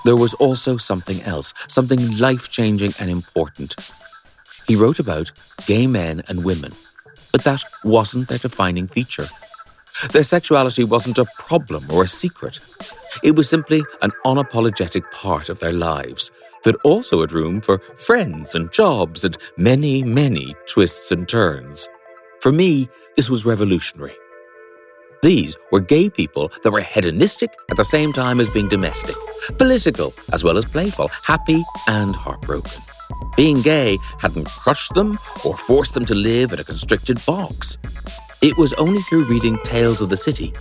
there was also something else, something life-changing and important. He wrote about gay men and women, but that wasn't their defining feature. Their sexuality wasn't a problem or a secret. It was simply an unapologetic part of their lives that also had room for friends and jobs and many, many twists and turns. For me, this was revolutionary. These were gay people that were hedonistic at the same time as being domestic, political as well as playful, happy and heartbroken. Being gay hadn't crushed them or forced them to live in a constricted box. It was only through reading Tales of the City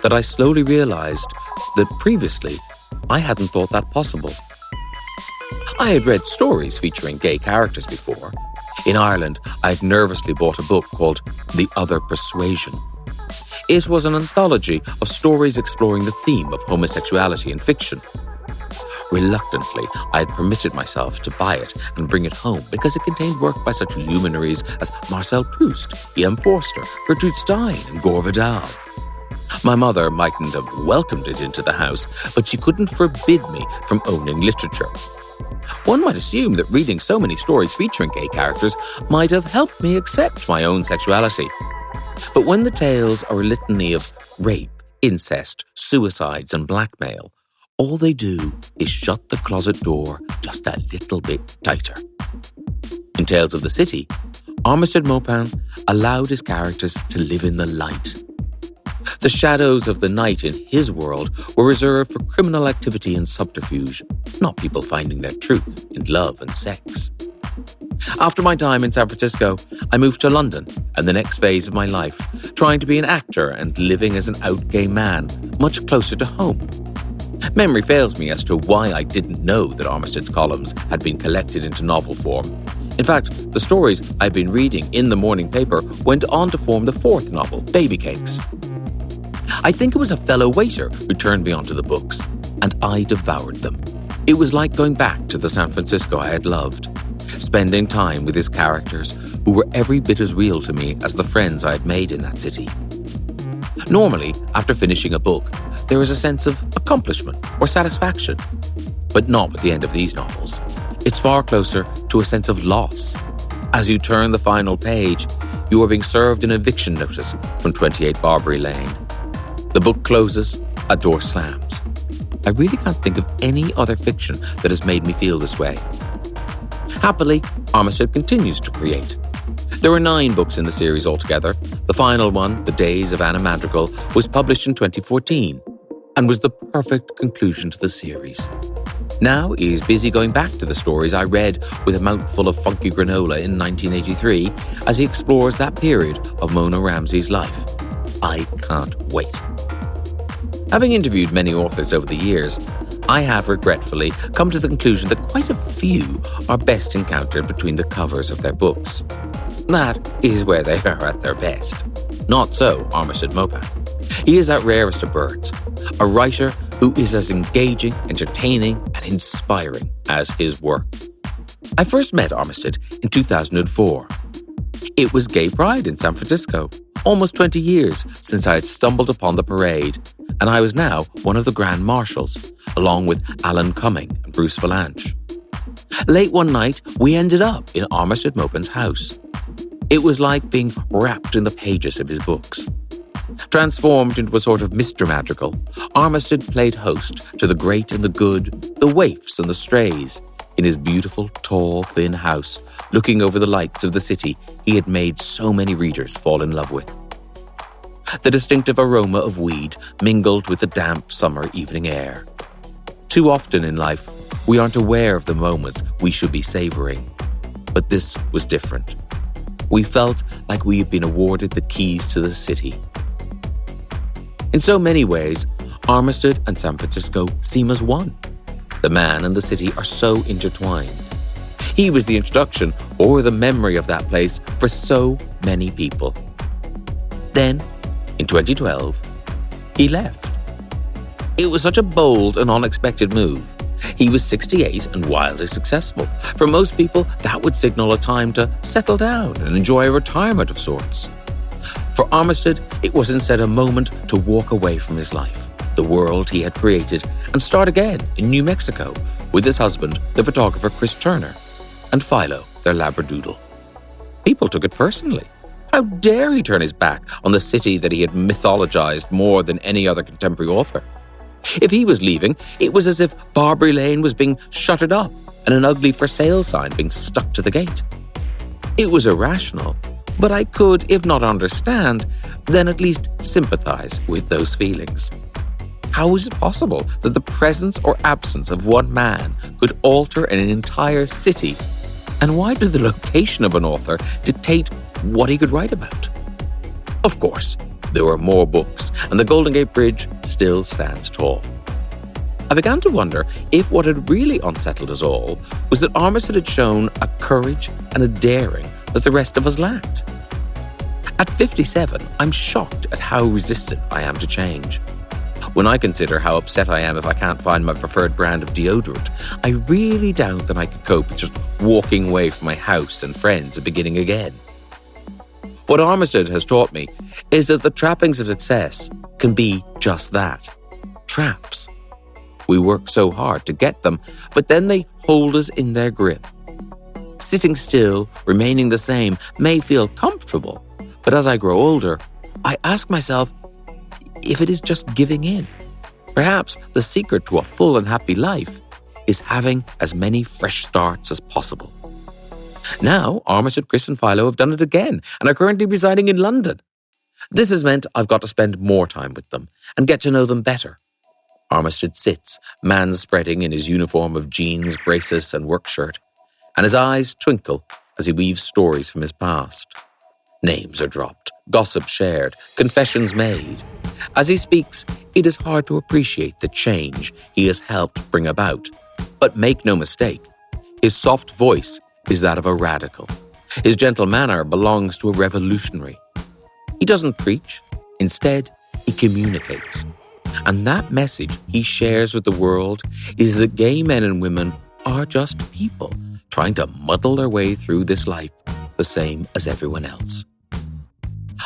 that I slowly realized that previously I hadn't thought that possible. I had read stories featuring gay characters before. In Ireland, I had nervously bought a book called The Other Persuasion. It was an anthology of stories exploring the theme of homosexuality in fiction. Reluctantly, I had permitted myself to buy it and bring it home because it contained work by such luminaries as Marcel Proust, E.M. Forster, Gertrude Stein, and Gore Vidal. My mother mightn't have welcomed it into the house, but she couldn't forbid me from owning literature. One might assume that reading so many stories featuring gay characters might have helped me accept my own sexuality. But when the tales are a litany of rape, incest, suicides, and blackmail, all they do is shut the closet door just a little bit tighter. In Tales of the City, Armistead Maupin allowed his characters to live in the light. The shadows of the night in his world were reserved for criminal activity and subterfuge, not people finding their truth in love and sex. After my time in San Francisco, I moved to London and the next phase of my life, trying to be an actor and living as an out gay man, much closer to home. Memory fails me as to why I didn't know that Armistead's columns had been collected into novel form. In fact, the stories I'd been reading in the morning paper went on to form the fourth novel, Baby Cakes. I think it was a fellow waiter who turned me onto the books, and I devoured them. It was like going back to the San Francisco I had loved. spending time with his characters who were every bit as real to me as the friends I had made in that city. Normally, after finishing a book, there is a sense of accomplishment or satisfaction, but not with the end of these novels. It's far closer to a sense of loss. As you turn the final page, you are being served an eviction notice from 28 Barbary Lane. The book closes, a door slams. I really can't think of any other fiction that has made me feel this way. Happily, Armistead continues to create. There are 9 books in the series altogether. The final one, The Days of Anna Madrigal, was published in 2014 and was the perfect conclusion to the series. Now he is busy going back to the stories I read with a mouthful of funky granola in 1983 as he explores that period of Mona Ramsey's life. I can't wait. Having interviewed many authors over the years, I have regretfully come to the conclusion that quite a few are best encountered between the covers of their books. That is where they are at their best. Not so Armistead Maupin. He is that rarest of birds, a writer who is as engaging, entertaining, and inspiring as his work. I first met Armistead in 2004. It was Gay Pride in San Francisco, almost 20 years since I had stumbled upon the parade, and I was now one of the Grand Marshals, along with Alan Cumming and Bruce Valanche. Late one night, we ended up in Armistead Maupin's house. It was like being wrapped in the pages of his books. Transformed into a sort of Mr. Madrigal, Armistead played host to the great and the good, the waifs and the strays, in his beautiful, tall, thin house, looking over the lights of the city he had made so many readers fall in love with. The distinctive aroma of weed mingled with the damp summer evening air. Too often in life, we aren't aware of the moments we should be savoring. But this was different. We felt like we had been awarded the keys to the city. In so many ways, Armistead and San Francisco seem as one. The man and the city are so intertwined. He was the introduction or the memory of that place for so many people. Then, in 2012, he left. It was such a bold and unexpected move. He was 68 and wildly successful. For most people, that would signal a time to settle down and enjoy a retirement of sorts. For Armistead, it was instead a moment to walk away from his life, the world he had created, and start again in New Mexico with his husband, the photographer Chris Turner, and Philo, their labradoodle. People took it personally. How dare he turn his back on the city that he had mythologized more than any other contemporary author? If he was leaving, it was as if Barbary Lane was being shuttered up and an ugly for sale sign being stuck to the gate. It was irrational, but I could, if not understand, then at least sympathize with those feelings. How was it possible that the presence or absence of one man could alter an entire city? And why did the location of an author dictate what he could write about? Of course, there were more books, and the Golden Gate Bridge still stands tall. I began to wonder if what had really unsettled us all was that Armistead had shown a courage and a daring that the rest of us lacked. At 57, I'm shocked at how resistant I am to change. When I consider how upset I am if I can't find my preferred brand of deodorant, I really doubt that I could cope with just walking away from my house and friends and beginning again. What Armistead has taught me is that the trappings of success can be just that, traps. We work so hard to get them, but then they hold us in their grip. Sitting still, remaining the same, may feel comfortable, but as I grow older, I ask myself if it is just giving in. Perhaps the secret to a full and happy life is having as many fresh starts as possible. Now, Armistead, Chris and Philo have done it again and are currently residing in London. This has meant I've got to spend more time with them and get to know them better. Armistead sits, man-spreading in his uniform of jeans, braces and work shirt, and his eyes twinkle as he weaves stories from his past. Names are dropped, gossip shared, confessions made. As he speaks, it is hard to appreciate the change he has helped bring about. But make no mistake, his soft voice is that of a radical. His gentle manner belongs to a revolutionary. He doesn't preach. Instead, he communicates. And that message he shares with the world is that gay men and women are just people, trying to muddle their way through this life the same as everyone else.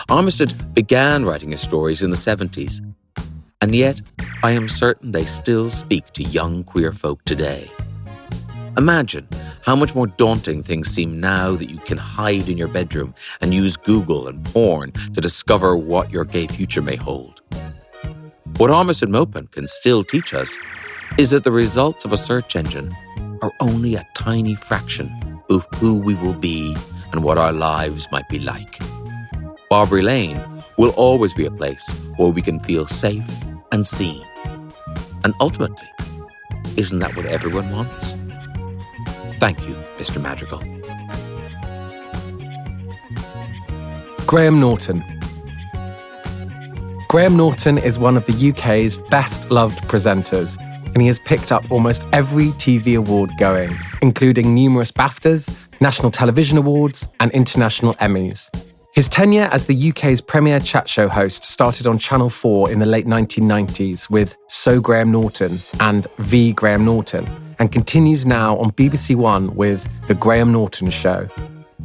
Armistead began writing his stories in the 70s, and yet I am certain they still speak to young queer folk today. Imagine how much more daunting things seem now that you can hide in your bedroom and use Google and porn to discover what your gay future may hold. What Armistead Maupin can still teach us is that the results of a search engine are only a tiny fraction of who we will be and what our lives might be like. Barbary Lane will always be a place where we can feel safe and seen. And ultimately, isn't that what everyone wants? Thank you, Mr. Madrigal. Graham Norton. Graham Norton is one of the UK's best-loved presenters, and he has picked up almost every TV award going, including numerous BAFTAs, National Television Awards, and International Emmys. His tenure as the UK's premier chat show host started on Channel 4 in the late 1990s with So Graham Norton and V Graham Norton, and continues now on BBC One with The Graham Norton Show.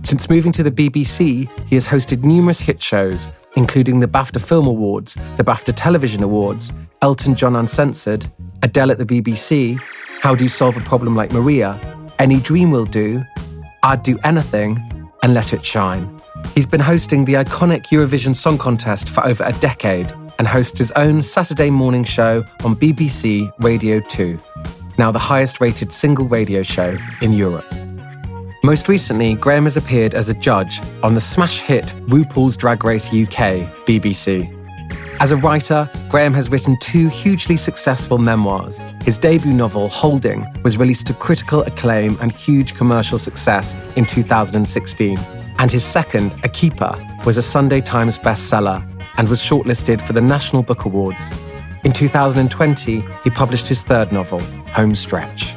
Since moving to the BBC, he has hosted numerous hit shows, including the BAFTA Film Awards, the BAFTA Television Awards, Elton John Uncensored, Adele at the BBC, How Do You Solve a Problem Like Maria, Any Dream Will Do, I'd Do Anything, and Let It Shine. He's been hosting the iconic Eurovision Song Contest for over a decade and hosts his own Saturday morning show on BBC Radio 2, now the highest-rated single radio show in Europe. Most recently, Graham has appeared as a judge on the smash hit RuPaul's Drag Race UK, BBC. As a writer, Graham has written 2 hugely successful memoirs. His debut novel, Holding, was released to critical acclaim and huge commercial success in 2016. And his second, A Keeper, was a Sunday Times bestseller and was shortlisted for the National Book Awards. In 2020, he published his third novel, Home Stretch.